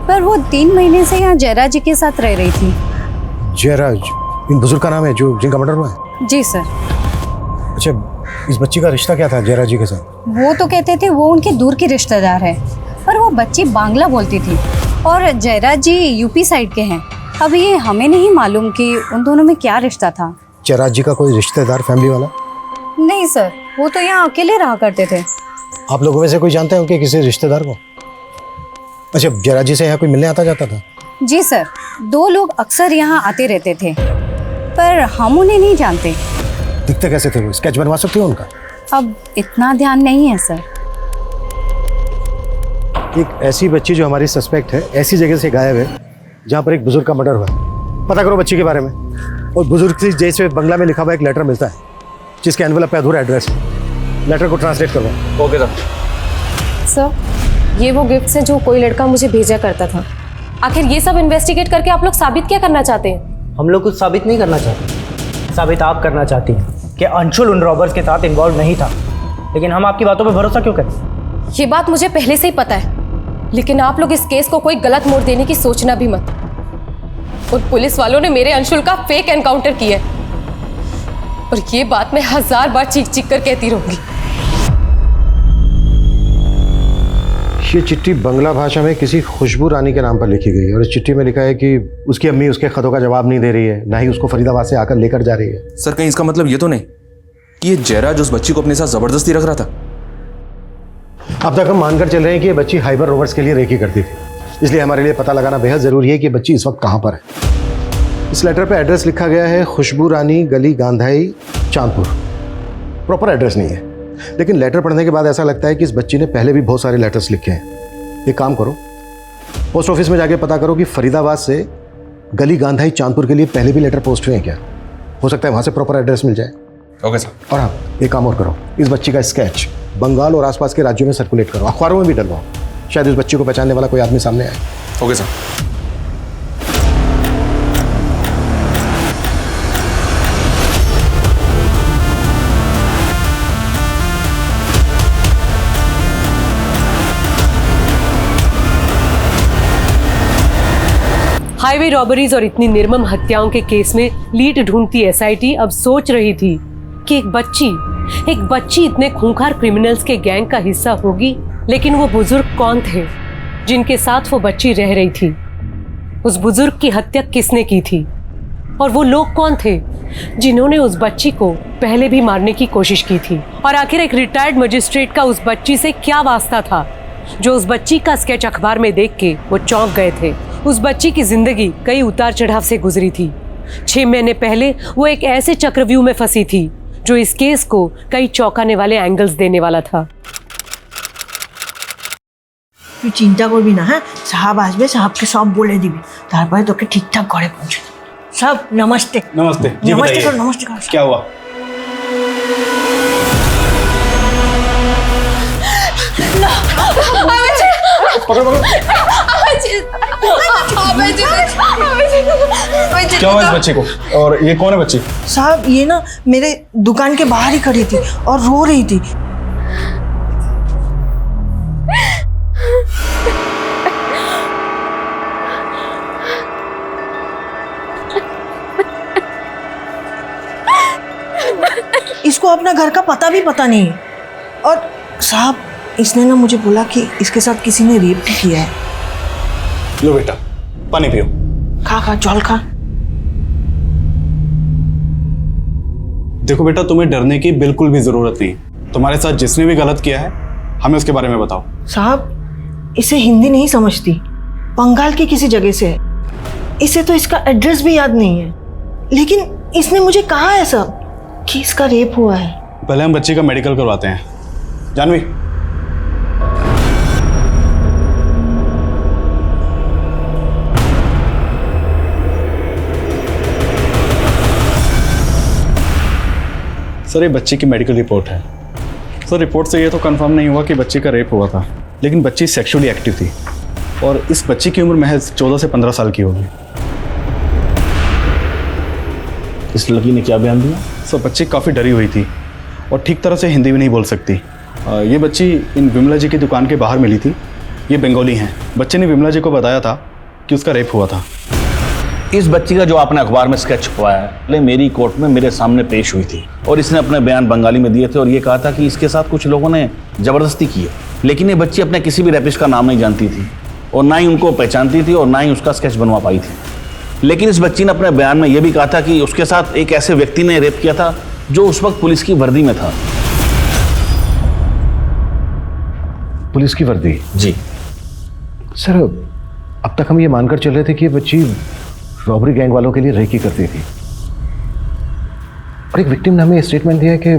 पर वो 3 महीने से यहाँ जयराज जी के साथ रह रही थी। जयराज, इन बुजुर्ग का नाम है जो जिनका मर्डर हुआ है? जी सर। अच्छा, इस बच्ची का रिश्ता क्या था जयराज जी के साथ? वो तो कहते थे वो उनके दूर की रिश्तेदार है, पर वो बच्ची बांग्ला बोलती थी और जयराज जी यूपी साइड के हैं। अब ये हमें नहीं मालूम कि उन दोनों में क्या रिश्ता था। जयराज जी का कोई रिश्तेदार, फैमिली वाला? नहीं सर, वो तो यहाँ अकेले रहा करते थे। आप लोगों में से कोई जानते हैं उनके किसी रिश्तेदार को? अच्छा, जयराज जी से यहाँ कोई मिलने आता जाता था? जी सर, 2 लोग अक्सर यहाँ आते रहते थे, पर हम उन्हें नहीं जानते। दिखते कैसे थे वो? स्केच बनवा सकते हो उनका? अब इतना ध्यान नहीं है सर। एक ऐसी बच्ची जो हमारी सस्पेक्ट है, ऐसी जगह से गायब है जहाँ पर एक बुजुर्ग का मर्डर हुआ है। पता करो बच्ची के बारे में। और बुजुर्ग की जैसे बंगला में लिखा हुआ एक लेटर मिलता है जिसके एनवेलप पे अधूरा एड्रेस है। लेटर को ट्रांसलेट करवाओ। Okay sir. सर, ये वो गिफ्ट्स हैं जो कोई लड़का मुझे भेजा करता था। आखिर ये सब इन्वेस्टिगेट करके आप लोग साबित क्या करना चाहते हैं? हम लोग कुछ साबित नहीं करना चाहते। साबित आप करना चाहती हैं कि अंशुल उन रॉबर्स के साथ इन्वॉल्व नहीं था, लेकिन हम आपकी बातों पर भरोसा क्यों करें? ये बात मुझे पहले से ही पता है, लेकिन आप लोग इस केस को कोई गलत मोड़ देने की सोचना भी मत। उन पुलिस वालों ने मेरे अंशुल का फेक एनकाउंटर किया है, और ये बात मैं 1000 बार चीख चीख कर कहती रहूंगी। ये चिट्ठी बंगला भाषा में किसी खुशबू रानी के नाम पर लिखी गई है और इस चिट्ठी में लिखा है कि उसकी अम्मी उसके खतों का जवाब नहीं दे रही है, ना ही उसको फरीदाबाद से आकर लेकर जा रही है। सर, कहीं इसका मतलब ये तो नहीं कि ये जयराज उस बच्ची को अपने साथ जबरदस्ती रख रहा था? अब तक हम मानकर चल रहे हैं कि ये बच्ची हाइबर रोवर्स के लिए रेकी करती थी, इसलिए हमारे लिए पता लगाना बेहद जरूरी है कि बच्ची इस वक्त कहाँ पर है। इस लेटर पे एड्रेस लिखा गया है खुशबू रानी गली गांधाई चांदपुर। प्रॉपर एड्रेस नहीं है, लेकिन लेटर पढ़ने के बाद ऐसा लगता है कि इस बच्ची ने पहले भी बहुत सारे लेटर्स लिखे हैं। एक काम करो, पोस्ट ऑफिस में जाके पता करो कि फरीदाबाद से गली गांधाई चांदपुर के लिए पहले भी लेटर पोस्ट हुए हैं क्या। हो सकता है वहाँ से प्रॉपर एड्रेस मिल जाए। Okay sir. और हाँ, एक काम और करो, इस बच्ची का स्केच बंगाल और आसपास के राज्यों में सर्कुलेट करो, अखबारों में भी डलवाओ, शायद इस बच्ची को पहचानने वाला कोई आदमी सामने आए। Okay sir. हाईवे रॉबरीज और इतनी निर्मम हत्याओं के केस में लीड ढूंढती एसआईटी अब सोच रही थी कि एक बच्ची इतने खूंखार क्रिमिनल्स के गैंग का हिस्सा होगी, लेकिन वो बुजुर्ग कौन थे जिनके साथ वो बच्ची रह रही थी? उस बुजुर्ग की हत्या किसने की थी? और वो लोग कौन थे जिन्होंने उस बच्ची को पहले भी मारने की कोशिश की थी? और आखिर एक रिटायर्ड मजिस्ट्रेट का उस बच्ची से क्या वास्ता था जो उस बच्ची का स्केच अखबार में देख के वो चौंक गए थे? उस बच्ची की जिंदगी कई उतार चढ़ाव से गुजरी थी। 6 महीने पहले वो एक ऐसे चक्रव्यूह में फंसी थी जो इस केस को कई चौंकाने वाले एंगल्स देने वाला था। तू चिंता करबी ना। हाँ, साहब आसबे, साहब के सब बोले दिबी, तारपरे तोके ठीक ठाक घरे पहुंचे। सब नमस्ते। नमस्ते जी, नमस्ते बताइए। करो, नमस्ते करो। क्या हुआ? क्या हुआ इस बच्चे को? और ये कौन है बच्ची? साहब ये ना मेरे दुकान के बाहर ही खड़ी थी और रो रही थी। इसको अपना घर का पता भी पता नहीं है। और साहब इसने ना मुझे बोला कि इसके साथ किसी ने रेप भी किया है। लो बेटा, पानी पियो। खा जल खा। देखो बेटा, तुम्हें डरने की बिल्कुल भी जरूरत नहीं। तुम्हारे साथ जिसने भी गलत किया है हमें उसके बारे में बताओ। साहब इसे हिंदी नहीं समझती, बंगाल की किसी जगह से है। इसे तो इसका एड्रेस भी याद नहीं है, लेकिन इसने मुझे कहा है सब कि इसका रेप हुआ है। पहले हम बच्चे का मेडिकल करवाते हैं। जानवी, सर ये बच्ची की मेडिकल रिपोर्ट है। सर रिपोर्ट से ये तो कंफर्म नहीं हुआ कि बच्ची का रेप हुआ था, लेकिन बच्ची सेक्सुअली एक्टिव थी और इस बच्ची की उम्र महज 14 से 15 साल की होगी। इस लड़की ने क्या बयान दिया? सर बच्ची काफ़ी डरी हुई थी और ठीक तरह से हिंदी भी नहीं बोल सकती। ये बच्ची इन विमला जी की दुकान के बाहर मिली थी। ये बंगाली हैं। बच्चे ने विमला जी को बताया था कि उसका रेप हुआ था। इस बच्ची का जो आपने अखबार में स्केच छपवाया है, मेरी कोर्ट में मेरे सामने पेश हुई थी और इसने अपने बयान बंगाली में दिए थे और ये कहा था कि इसके साथ कुछ लोगों ने ज़बरदस्ती की है। लेकिन ये बच्ची अपने किसी भी रेपिस्ट का नाम नहीं जानती थी और ना ही उनको पहचानती थी और ना ही उसका स्केच बनवा पाई थी। लेकिन इस बच्ची ने अपने बयान में यह भी कहा था कि उसके साथ एक ऐसे व्यक्ति ने रेप किया था जो उस वक्त पुलिस की वर्दी में था। पुलिस की वर्दी? जी सर, अब तक हम ये मानकर चल रहे थे कि ये बच्ची रॉबरी गैंग वालों के लिए रेकी करती थी और एक विक्टिम ने हमें स्टेटमेंट दिया कि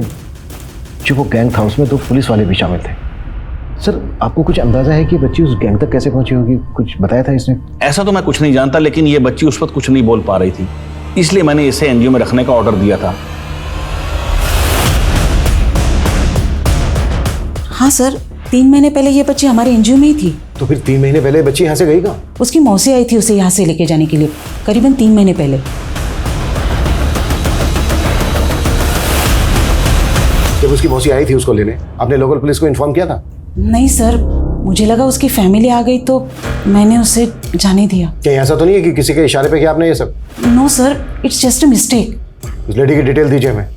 जो वो गैंग था उसमें 2 पुलिस वाले भी शामिल थे। सर आपको कुछ अंदाजा है कि बच्ची उस गैंग तक कैसे पहुंची होगी? कुछ बताया था इसने? ऐसा तो मैं कुछ नहीं जानता, लेकिन ये बच्ची उस वक्त कुछ नहीं बोल पा रही थी, इसलिए मैंने इसे एनजीओ में रखने का ऑर्डर दिया था। हाँ सर, 3 महीने पहले ये बच्ची हमारे एनजीओ में ही थी। तो फिर 3 महीने पहले बच्ची यहाँ से गई कहाँ? उसकी मौसी आई थी उसे यहाँ से लेके जाने के लिए, करीबन 3 महीने पहले। जब उसकी मौसी आई थी उसको लेने, आपने लोकल पुलिस को इन्फॉर्म किया था? नहीं सर, मुझे लगा उसकी फैमिली आ गई तो मैंने उसे जाने दिया। क्या ऐसा तो नहीं है कि किसी के इशारे पे किया आपने ये सब? No sir, it's just a mistake. उस लेडी की डिटेल दीजिए हमें।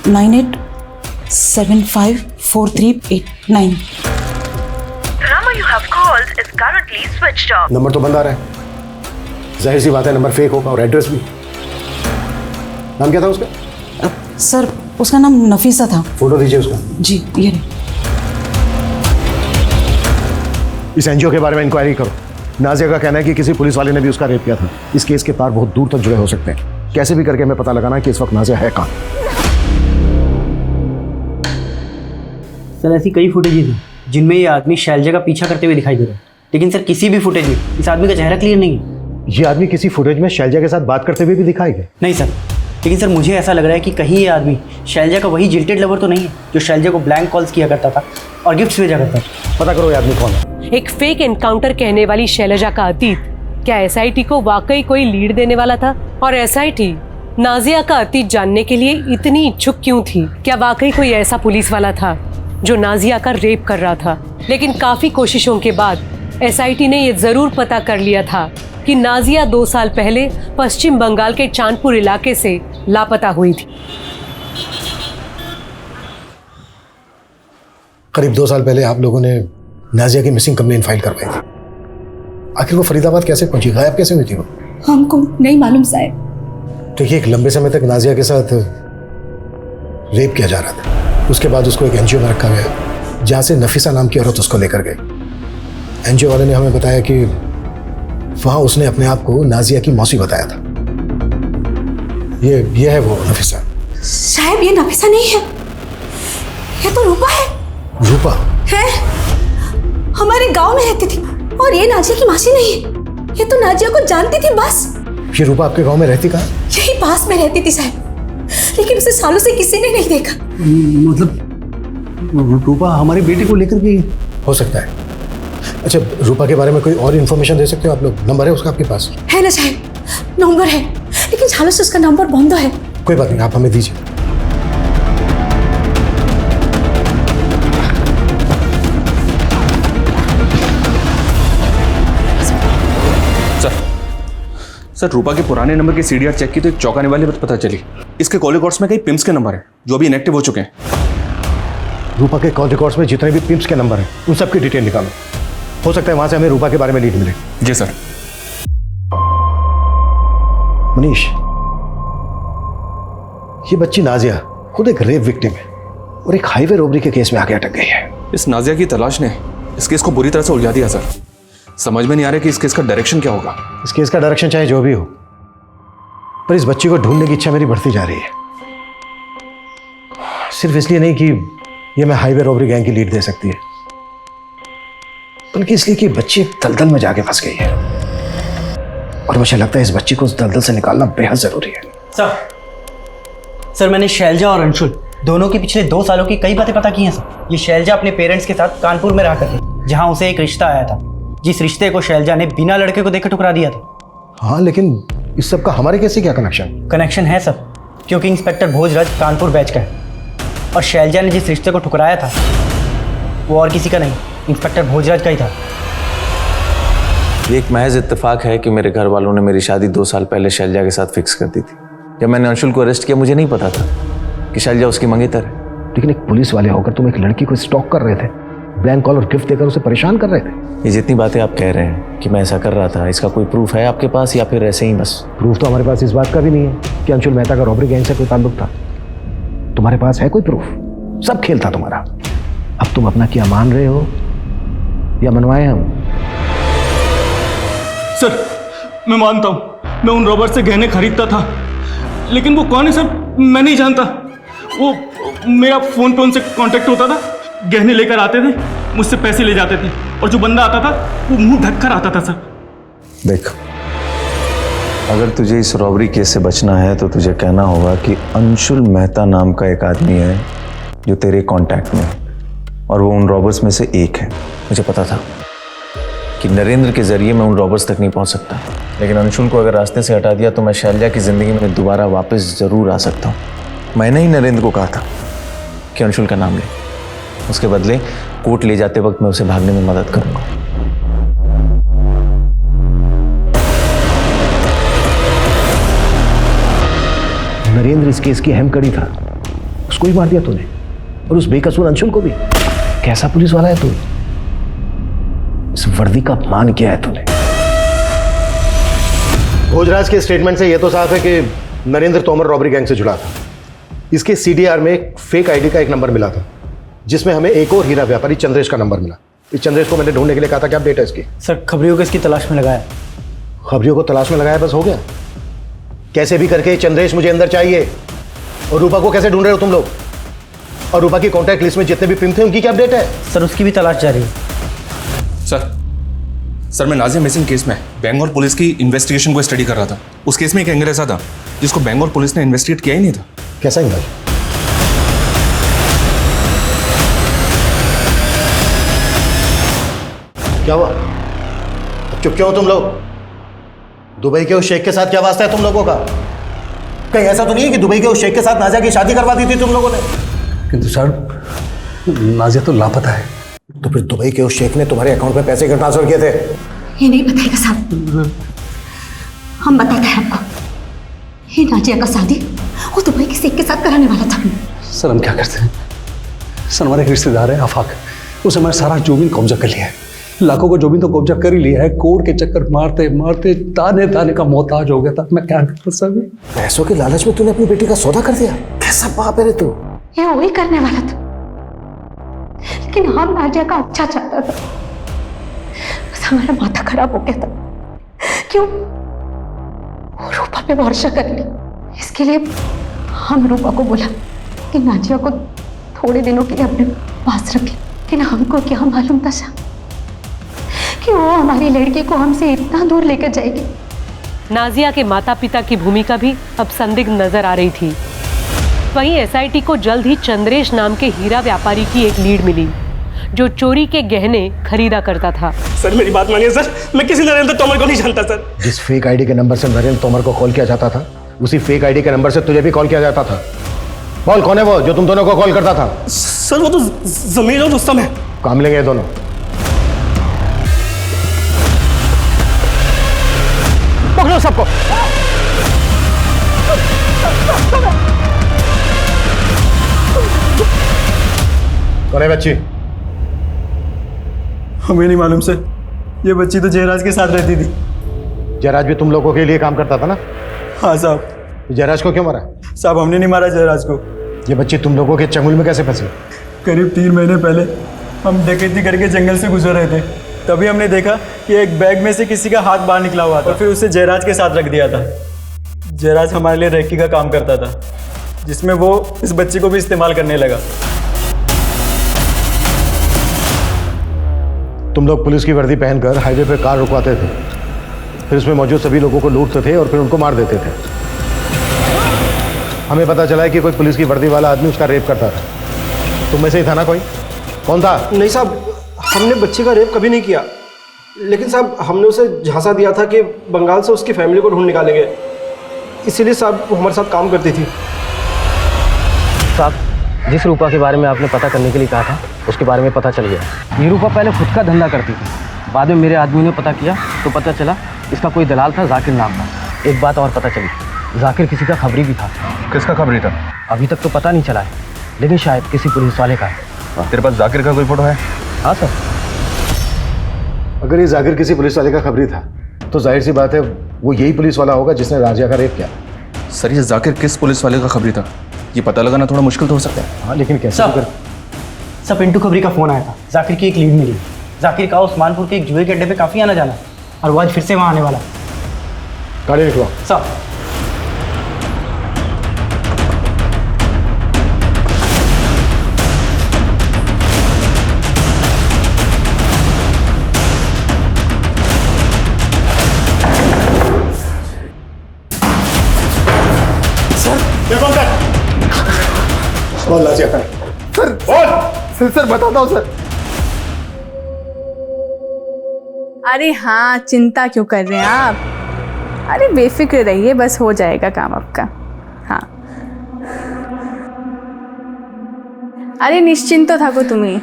98754389। नंबर तो बंद आ रहा है, जाहिर सी बात है नंबर फेक होगा और एड्रेस भी। नाम क्या था उसका? सर उसका नाम नफीसा था। फोटो दीजिए उसका। जी ये रही। इस एनजीओ के बारे में इंक्वायरी करो। नाजिया का कहना है कि किसी पुलिस वाले ने भी उसका रेप किया था। इस केस के तार बहुत दूर तक जुड़े हो सकते हैं। कैसे भी करके हमें पता लगाना है कि इस वक्त नाजिया है कहाँ। सर ऐसी कई फुटेजेस हैं जिनमें ये आदमी शैलजा का पीछा करते हुए दिखाई दे रहा है, लेकिन सर किसी भी फुटेज में इस आदमी का चेहरा क्लियर नहीं है। ये आदमी किसी फुटेज में शैलजा के साथ बात करते हुए भी दिखाई गए? नहीं सर, लेकिन सर मुझे ऐसा लग रहा है कि कहीं ये आदमी शैलजा का वही जिल्टेड लवर तो नहीं है जो शैलजा को ब्लैंक कॉल्स किया करता था और गिफ्ट्स भेजा करता था। पता करो ये आदमी कौन है। एक फेक एनकाउंटर कहने वाली शैलजा का अतीत क्या एसआईटी को वाकई कोई लीड देने वाला था? और एसआईटी नाजिया का अतीत जानने के लिए इतनी इच्छुक क्यों थी? क्या वाकई कोई ऐसा पुलिस वाला था जो नाजिया का रेप कर रहा था? लेकिन काफी कोशिशों के बाद एसआईटी ने यह जरूर पता कर लिया था कि नाजिया 2 साल पहले पश्चिम बंगाल के चांदपुर इलाके से लापता हुई थी। करीब 2 साल पहले आप लोगों ने नाजिया की मिसिंग कंप्लेंट फाइल करवाई थी। आखिर वो फरीदाबाद कैसे पहुंची, गायब कैसे हुई थी वो? हमको नहीं मालूम साहब। देखिए एक लंबे समय तक नाजिया के साथ रेप किया जा रहा था। उसके बाद उसको एक एनजीओ में रखा गया जहाँ से नफीसा नाम की औरत उसको लेकर गई। एनजीओ वाले ने हमें बताया कि वहाँ उसने अपने आप को नाजिया की मौसी बताया था। ये है वो नफीसा। साहब ये नफीसा नहीं है, ये तो रूपा है। रूपा है, हमारे गांव में रहती थी और ये नाजिया की मासी नहीं है। ये तो नाजिया को जानती थी बस। ये रूपा आपके गांव में रहती कहाँ? यही पास में रहती थी साहब, लेकिन उसे सालों से किसी ने नहीं देखा। मतलब रूपा हमारी बेटी को लेकर भी हो सकता है। अच्छा रूपा के बारे में कोई और इन्फॉर्मेशन दे सकते हो आप लोग? नंबर है उसका आपके पास? है ना साहब, नंबर है, लेकिन सालों से उसका नंबर बंद है। कोई बात नहीं, आप हमें दीजिए। सर रूपा के पुराने नंबर की सीडीआर चेक की तो एक चौंकाने वाली बात पता चली। इसके कॉल रिकॉर्ड्स में कई पिम्स के नंबर हैं जो अभी इनएक्टिव हो चुके हैं। रूपा के कॉल रिकॉर्ड्स में जितने भी पिम्स के नंबर हैं उन सब की डिटेल निकालो। हो सकता है वहां से हमें रूपा के बारे में लीड मिले। जी सर। मनीष, ये बच्ची नाजिया खुद एक रेप विक्टिम है और एक हाईवे रोबरी के केस में आके अटक गई है। इस नाजिया की तलाश ने इस केस को बुरी तरह से उलझा दिया सर। समझ में नहीं आ रहा कि इस केस का डायरेक्शन क्या होगा। इस केस का डायरेक्शन चाहे जो भी हो, पर इस बच्ची को ढूंढने की इच्छा मेरी बढ़ती जा रही है। सिर्फ इसलिए नहीं कि ये मैं हाईवे रॉबरी गैंग की लीड दे सकती है, बल्कि इसलिए कि बच्ची दलदल में जाके फंस गई है और मुझे लगता है इस बच्ची को उस दलदल से निकालना बेहद जरूरी है। सर मैंने शैलजा और अंशुल दोनों की पिछले 2 सालों की कई बातें पता की हैं सर। ये शैलजा अपने पेरेंट्स के साथ कानपुर में रहा करती, जहाँ उसे एक रिश्ता आया था, जिस रिश्ते को शैलजा ने बिना लड़के को देखे ठुकरा दिया था। हाँ, लेकिन इस सब का हमारे कैसे क्या कनेक्शन? कनेक्शन है सब, क्योंकि इंस्पेक्टर भोजराज कानपुर बैच का है और शैलजा ने जिस रिश्ते को ठुकराया था वो और किसी का नहीं, इंस्पेक्टर भोजराज का ही था। ये एक महज इत्तेफाक है कि मेरे घर वालों ने मेरी शादी 2 साल पहले शैलजा के साथ फिक्स कर दी थी। जब मैंने अंशुल को अरेस्ट किया मुझे नहीं पता था कि शैलजा उसकी मंगेतर है। लेकिन एक पुलिस वाले होकर तुम एक लड़की को स्टॉक कर रहे थे, ब्लैंक कॉल और गिफ्ट देकर उसे परेशान कर रहे थे। ये जितनी बातें आप कह रहे हैं कि मैं ऐसा कर रहा था, इसका कोई प्रूफ है आपके पास या फिर ऐसे ही बस? प्रूफ तो हमारे पास इस बात का भी नहीं है कि अंशुल मेहता का रॉबरी गैंग से कोई ताल्लुक था। तुम्हारे पास है कोई प्रूफ? सब खेल था तुम्हारा। अब तुम अपना क्या मान रहे हो या मनवाए हम? सर मैं मानता हूं, मैं उन रॉबर्ट से गहने खरीदता था, लेकिन वो कौन है सर मैं नहीं जानता। वो मेरा फोन पे उनसे कांटेक्ट होता था, गहने लेकर आते थे, मुझसे पैसे ले जाते थे, और जो बंदा आता था वो मुंह ढक कर आता था सर। देख, अगर तुझे इस रॉबरी केस से बचना है तो तुझे कहना होगा कि अंशुल मेहता नाम का एक आदमी है जो तेरे कांटेक्ट में है, और वो उन रॉबर्स में से एक है। मुझे पता था कि नरेंद्र के जरिए मैं उन रॉबर्स तक नहीं पहुंच सकता, लेकिन अंशुल को अगर रास्ते से हटा दिया तो मैं शैलजा की जिंदगी में दोबारा वापस जरूर आ सकता हूं। मैंने ही नरेंद्र को कहा था कि अंशुल का नाम ले, उसके बदले कोर्ट ले जाते वक्त मैं उसे भागने में मदद करूंगा। नरेंद्र इस केस की अहम कड़ी था, उसको ही मार दिया तूने, और उस बेकसूर अंशुल को भी। कैसा पुलिस वाला है तू? इस वर्दी का अपमान किया है तूने। भोजराज के स्टेटमेंट से यह तो साफ है कि नरेंद्र तोमर रॉबरी गैंग से जुड़ा था। इसके सीडीआर में एक फेक आईडी का एक नंबर मिला था, जिसमें हमें एक और हीरा व्यापारी चंद्रेश का नंबर मिला। इस चंद्रेश को मैंने ढूंढने के लिए कहा था। क्या अपडेट है इसकी? सर खबरियों को इसकी तलाश में लगाया। खबरियों को तलाश में लगाया, बस हो गया? कैसे भी करके चंद्रेश मुझे अंदर चाहिए। और रूपा को कैसे ढूंढ रहे हो तुम लोग? और रूपा की कॉन्टैक्ट लिस्ट में जितने भी पिन थे उनकी क्या अपडेट है? सर उसकी भी तलाश जारी है। सर मैं नाजिया मिसिंग केस में बेंगलोर पुलिस की इन्वेस्टिगेशन को स्टडी कर रहा था। उस केस में एक एंगल ऐसा था जिसको बेंगलोर पुलिस ने इन्वेस्टिगेट किया ही नहीं था। कैसा एंगल? क्या हुआ? अब चुप क्यों हो तुम लोग? दुबई के उस शेख के साथ क्या वास्ता है तुम लोगों का? कहीं ऐसा तो नहीं है कि दुबई के उस शेख के साथ नाजिया की शादी करवा दी थी तुम लोगों ने? किंतु सर नाजिया तो लापता है। तो फिर दुबई के उस शेख ने तुम्हारे अकाउंट में पैसे क्यों ट्रांसफर किए थे? ये नहीं बताएगा साहब, हम बताते हैं आपको। ये नाजिया का शादी वो दुबई के शेख के साथ कराने वाला था। सर हम क्या करते हैं? सर हमारे एक रिश्तेदार है आफाक, उसने हमारा सारा जमीन कब्जा कर लिया है। लाखों को जमीन तो कब्जा कर ही लिया है, कोर्ट के चक्कर मारते मारते ताने ताने का मोहताज हो गया था। मैं क्या करता सर? पैसों के लालच में तूने अपनी बेटी का सौदा कर दिया? कैसा बाप है रे तू? ये वही करने वाला था, लेकिन हम नाजिया का अच्छा चाहता था। बस हमारा माथा खराब हो गया था। क्यों? वो रूपा पे भरोसा कर ली। इसके लिए हम रूपा को बोला कि नाजिया को थोड़े दिनों के लिए अपने पास रखे, लेकिन हमको क्या मालूम था कि वो हमारी लड़की को हमसे इतना दूर लेकर जाएगी। नाजिया के माता पिता की भूमिका भी अब संदिग्ध नजर आ रही थी। वहीं एसआईटी को जल्द ही चंद्रेश नाम के हीरा व्यापारी की एक लीड मिली, जो चोरी के गहने खरीदा करता था। सर मेरी बात मानिए सर, मैं किसी नरेंद्र तोमर को नहीं जानता सर। जिस फेक आईडी के नंबर से नरेंद्र तोमर को कॉल किया जाता था, उसी फेक आईडी के नंबर से तुझे भी कॉल किया जाता था। बोल कौन है वो जो तुम दोनों को कॉल करता था? सर वो तो जमीर और रुस्तम है। काम लेंगे ये दोनों। पकड़ो सबको। कौन है बच्ची? हमें नहीं मालूम सर, ये बच्ची तो जयराज के साथ रहती थी। जयराज भी तुम लोगों के लिए काम करता था ना? हाँ साहब। जयराज को क्यों मारा? साहब हमने नहीं मारा जयराज को। ये बच्ची तुम लोगों के चंगुल में कैसे फंसी? करीब 3 महीने पहले हम डकैती करके जंगल से गुजर रहे थे, तभी हमने देखा कि एक बैग में से किसी का हाथ बाहर निकला हुआ था, और फिर उसे जयराज के साथ रख दिया था। जयराज हमारे लिए रेकी का काम करता था, जिसमें वो इस बच्ची को भी इस्तेमाल करने लगा। तुम लोग पुलिस की वर्दी पहनकर हाईवे पर कार रुकवाते थे, फिर उसमें मौजूद सभी लोगों को लूटते थे और फिर उनको मार देते थे। हमें पता चला है कि कोई पुलिस की वर्दी वाला आदमी उसका रेप करता था। तुम में से ही था ना कोई? कौन था? नहीं साहब, हमने बच्चे का रेप कभी नहीं किया, लेकिन साहब हमने उसे झांसा दिया था कि बंगाल से उसकी फैमिली को ढूंढ निकालेंगे, इसीलिए साहब वो हमारे साथ काम करती थी। साहब, जिस रूपा के बारे में आपने पता करने के लिए कहा था उसके बारे में पता चल गया। ये रूपा पहले खुद का धंधा करती थी, बाद में मेरे आदमी ने पता किया तो पता चला इसका कोई दलाल था, जाकिर नाम का। एक बात और पता चली, जाकिर किसी का खबरी भी था। किसका खबरी था? अभी तक तो पता नहीं चला है, लेकिन शायद किसी पुलिस वाले का है। तेरे पास जाकिर का कोई फोटो है? हाँ सर। अगर ये जाकिर किसी पुलिस वाले का खबरी था तो जाहिर सी बात है वो यही पुलिस वाला होगा जिसने राजिया का रेप किया। सर, ये जाकिर किस पुलिस वाले का खबरी था ये पता लगाना थोड़ा मुश्किल तो हो सकता है। हाँ, लेकिन कैसे? सब पिंटू खबरी का फ़ोन आया था, जाकिर की एक लीड मिली। जाकिर का उस्मानपुर के एक जुए के अड्डे पे काफ़ी आना जाना, और वो आज फिर से वहाँ आने वाला। गाड़ी निकलो। सब कौन लाजिया का? सर बताता हूँ सर। अरे हाँ, चिंता क्यों कर रहे हैं आप? अरे बेफिक्र रहिए, बस हो जाएगा काम आपका। हाँ, अरे निश्चिंत तो थको तुम्हें,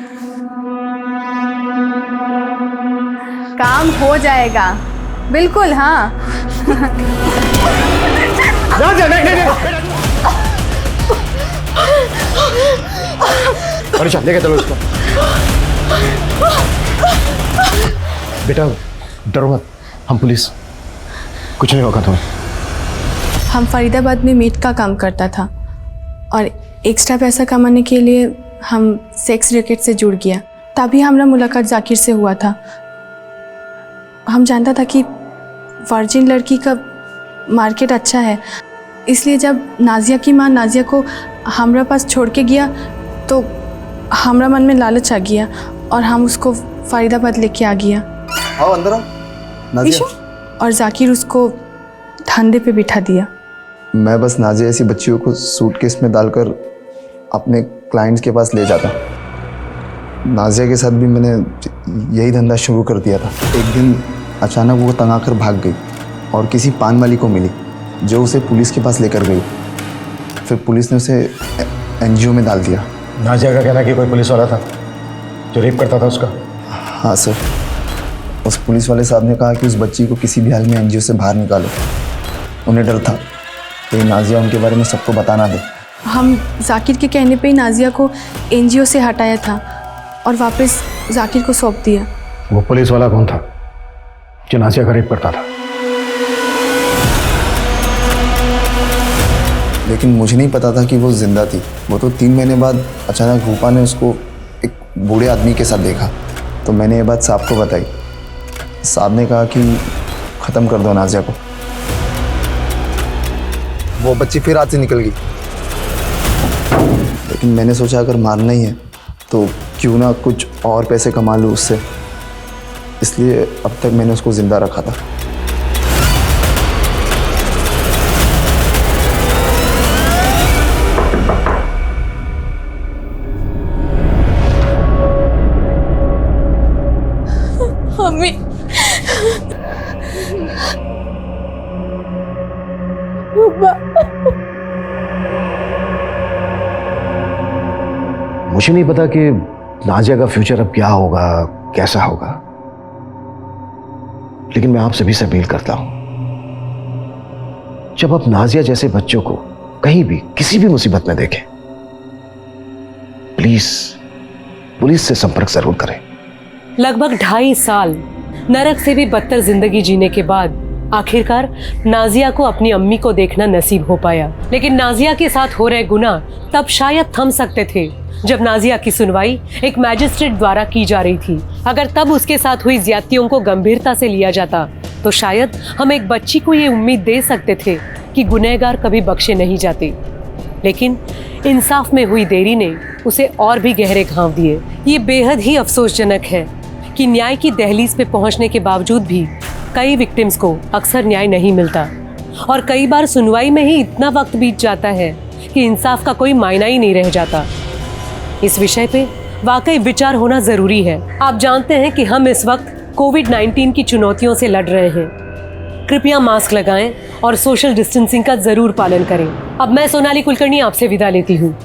काम हो जाएगा बिल्कुल। हाँ परेशान लेके चलो इसको। बेटा डरो मत, हम पुलिस, कुछ नहीं होगा तुम्हें। हम फरीदाबाद में मेट का काम करता था और एक्स्ट्रा पैसा कमाने के लिए हम सेक्स रैकेट से जुड़ गया। तभी हमारा मुलाकात जाकिर से हुआ था। हम जानता था कि वर्जिन लड़की का मार्केट अच्छा है, इसलिए जब नाजिया की माँ नाजिया को हमारा पास छोड़ के गया तो हमारा मन में लालच आ गया और हम उसको फरीदाबाद लेके आ गया। आओ अंदर आओ नाजिया। और जाकिर उसको धंधे पे बिठा दिया। मैं बस नाजिया ऐसी बच्चियों को सूटकेस में डालकर अपने क्लाइंट्स के पास ले जाता। नाजिया के साथ भी मैंने यही धंधा शुरू कर दिया था। एक दिन अचानक वो तंग आकर भाग गई और किसी पान वाली को मिली जो उसे पुलिस के पास लेकर गई। फिर पुलिस ने उसे एनजीओ में डाल दिया। नाजिया का कहना कि कोई पुलिस वाला था जो रेप करता था उसका? हाँ सर, उस पुलिस वाले साहब ने कहा कि उस बच्ची को किसी भी हाल में एनजीओ से बाहर निकालो। उन्हें डर था कि नाजिया उनके बारे में सबको बताना दे। हम जाकिर के कहने पे ही नाजिया को एनजीओ से हटाया था और वापस जाकिर को सौंप दिया। वो पुलिस वाला कौन था जो नाजिया का रेप करता था? लेकिन मुझे नहीं पता था कि वो जिंदा थी। वो तो 3 महीने बाद अचानक रूपा ने उसको एक बूढ़े आदमी के साथ देखा तो मैंने ये बात साहब को बताई। साहब ने कहा कि ख़त्म कर दो नाजिया को। वो बच्ची फिर हाथ से निकल गई, लेकिन मैंने सोचा अगर मारना ही है तो क्यों ना कुछ और पैसे कमा लूँ उससे, इसलिए अब तक मैंने उसको ज़िंदा रखा था। मम्मी, मुझे नहीं पता कि नाजिया का फ्यूचर अब क्या होगा, कैसा होगा, लेकिन मैं आप सभी से अपील करता हूं, जब आप नाजिया जैसे बच्चों को कहीं भी किसी भी मुसीबत में देखें, प्लीज पुलिस से संपर्क जरूर करें। लगभग 2.5 साल नरक से भी बदतर जिंदगी जीने के बाद आखिरकार नाजिया को अपनी अम्मी को देखना नसीब हो पाया। लेकिन नाजिया के साथ हो रहे गुनाह तब शायद थम सकते थे जब नाजिया की सुनवाई एक मैजिस्ट्रेट द्वारा की जा रही थी। अगर तब उसके साथ हुई ज्यादतियों को गंभीरता से लिया जाता तो शायद हम एक बच्ची को ये उम्मीद दे सकते थे कि गुनहगार कभी बख्शे नहीं जाते। लेकिन इंसाफ में हुई देरी ने उसे और भी गहरे घाव दिए। ये बेहद ही अफसोसजनक है कि न्याय की दहलीज पे पहुंचने के बावजूद भी कई विक्टिम्स को अक्सर न्याय नहीं मिलता और कई बार सुनवाई में ही इतना वक्त बीत जाता है कि इंसाफ का कोई मायना ही नहीं रह जाता। इस विषय पे वाकई विचार होना जरूरी है। आप जानते हैं कि हम इस वक्त कोविड-19 की चुनौतियों से लड़ रहे हैं। कृपया मास्क लगाएं और सोशल डिस्टेंसिंग का जरूर पालन करें। अब मैं सोनाली कुलकर्णी आपसे विदा लेती हूँ।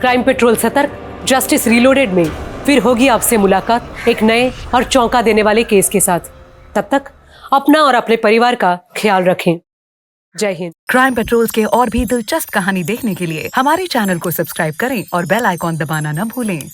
क्राइम पेट्रोल सतर्क, जस्टिस रीलोडेड में फिर होगी आपसे मुलाकात एक नए और चौंका देने वाले केस के साथ। तब तक अपना और अपने परिवार का ख्याल रखें। जय हिंद। क्राइम पेट्रोल के और भी दिलचस्प कहानी देखने के लिए हमारे चैनल को सब्सक्राइब करें और बेल आइकॉन दबाना न भूलें।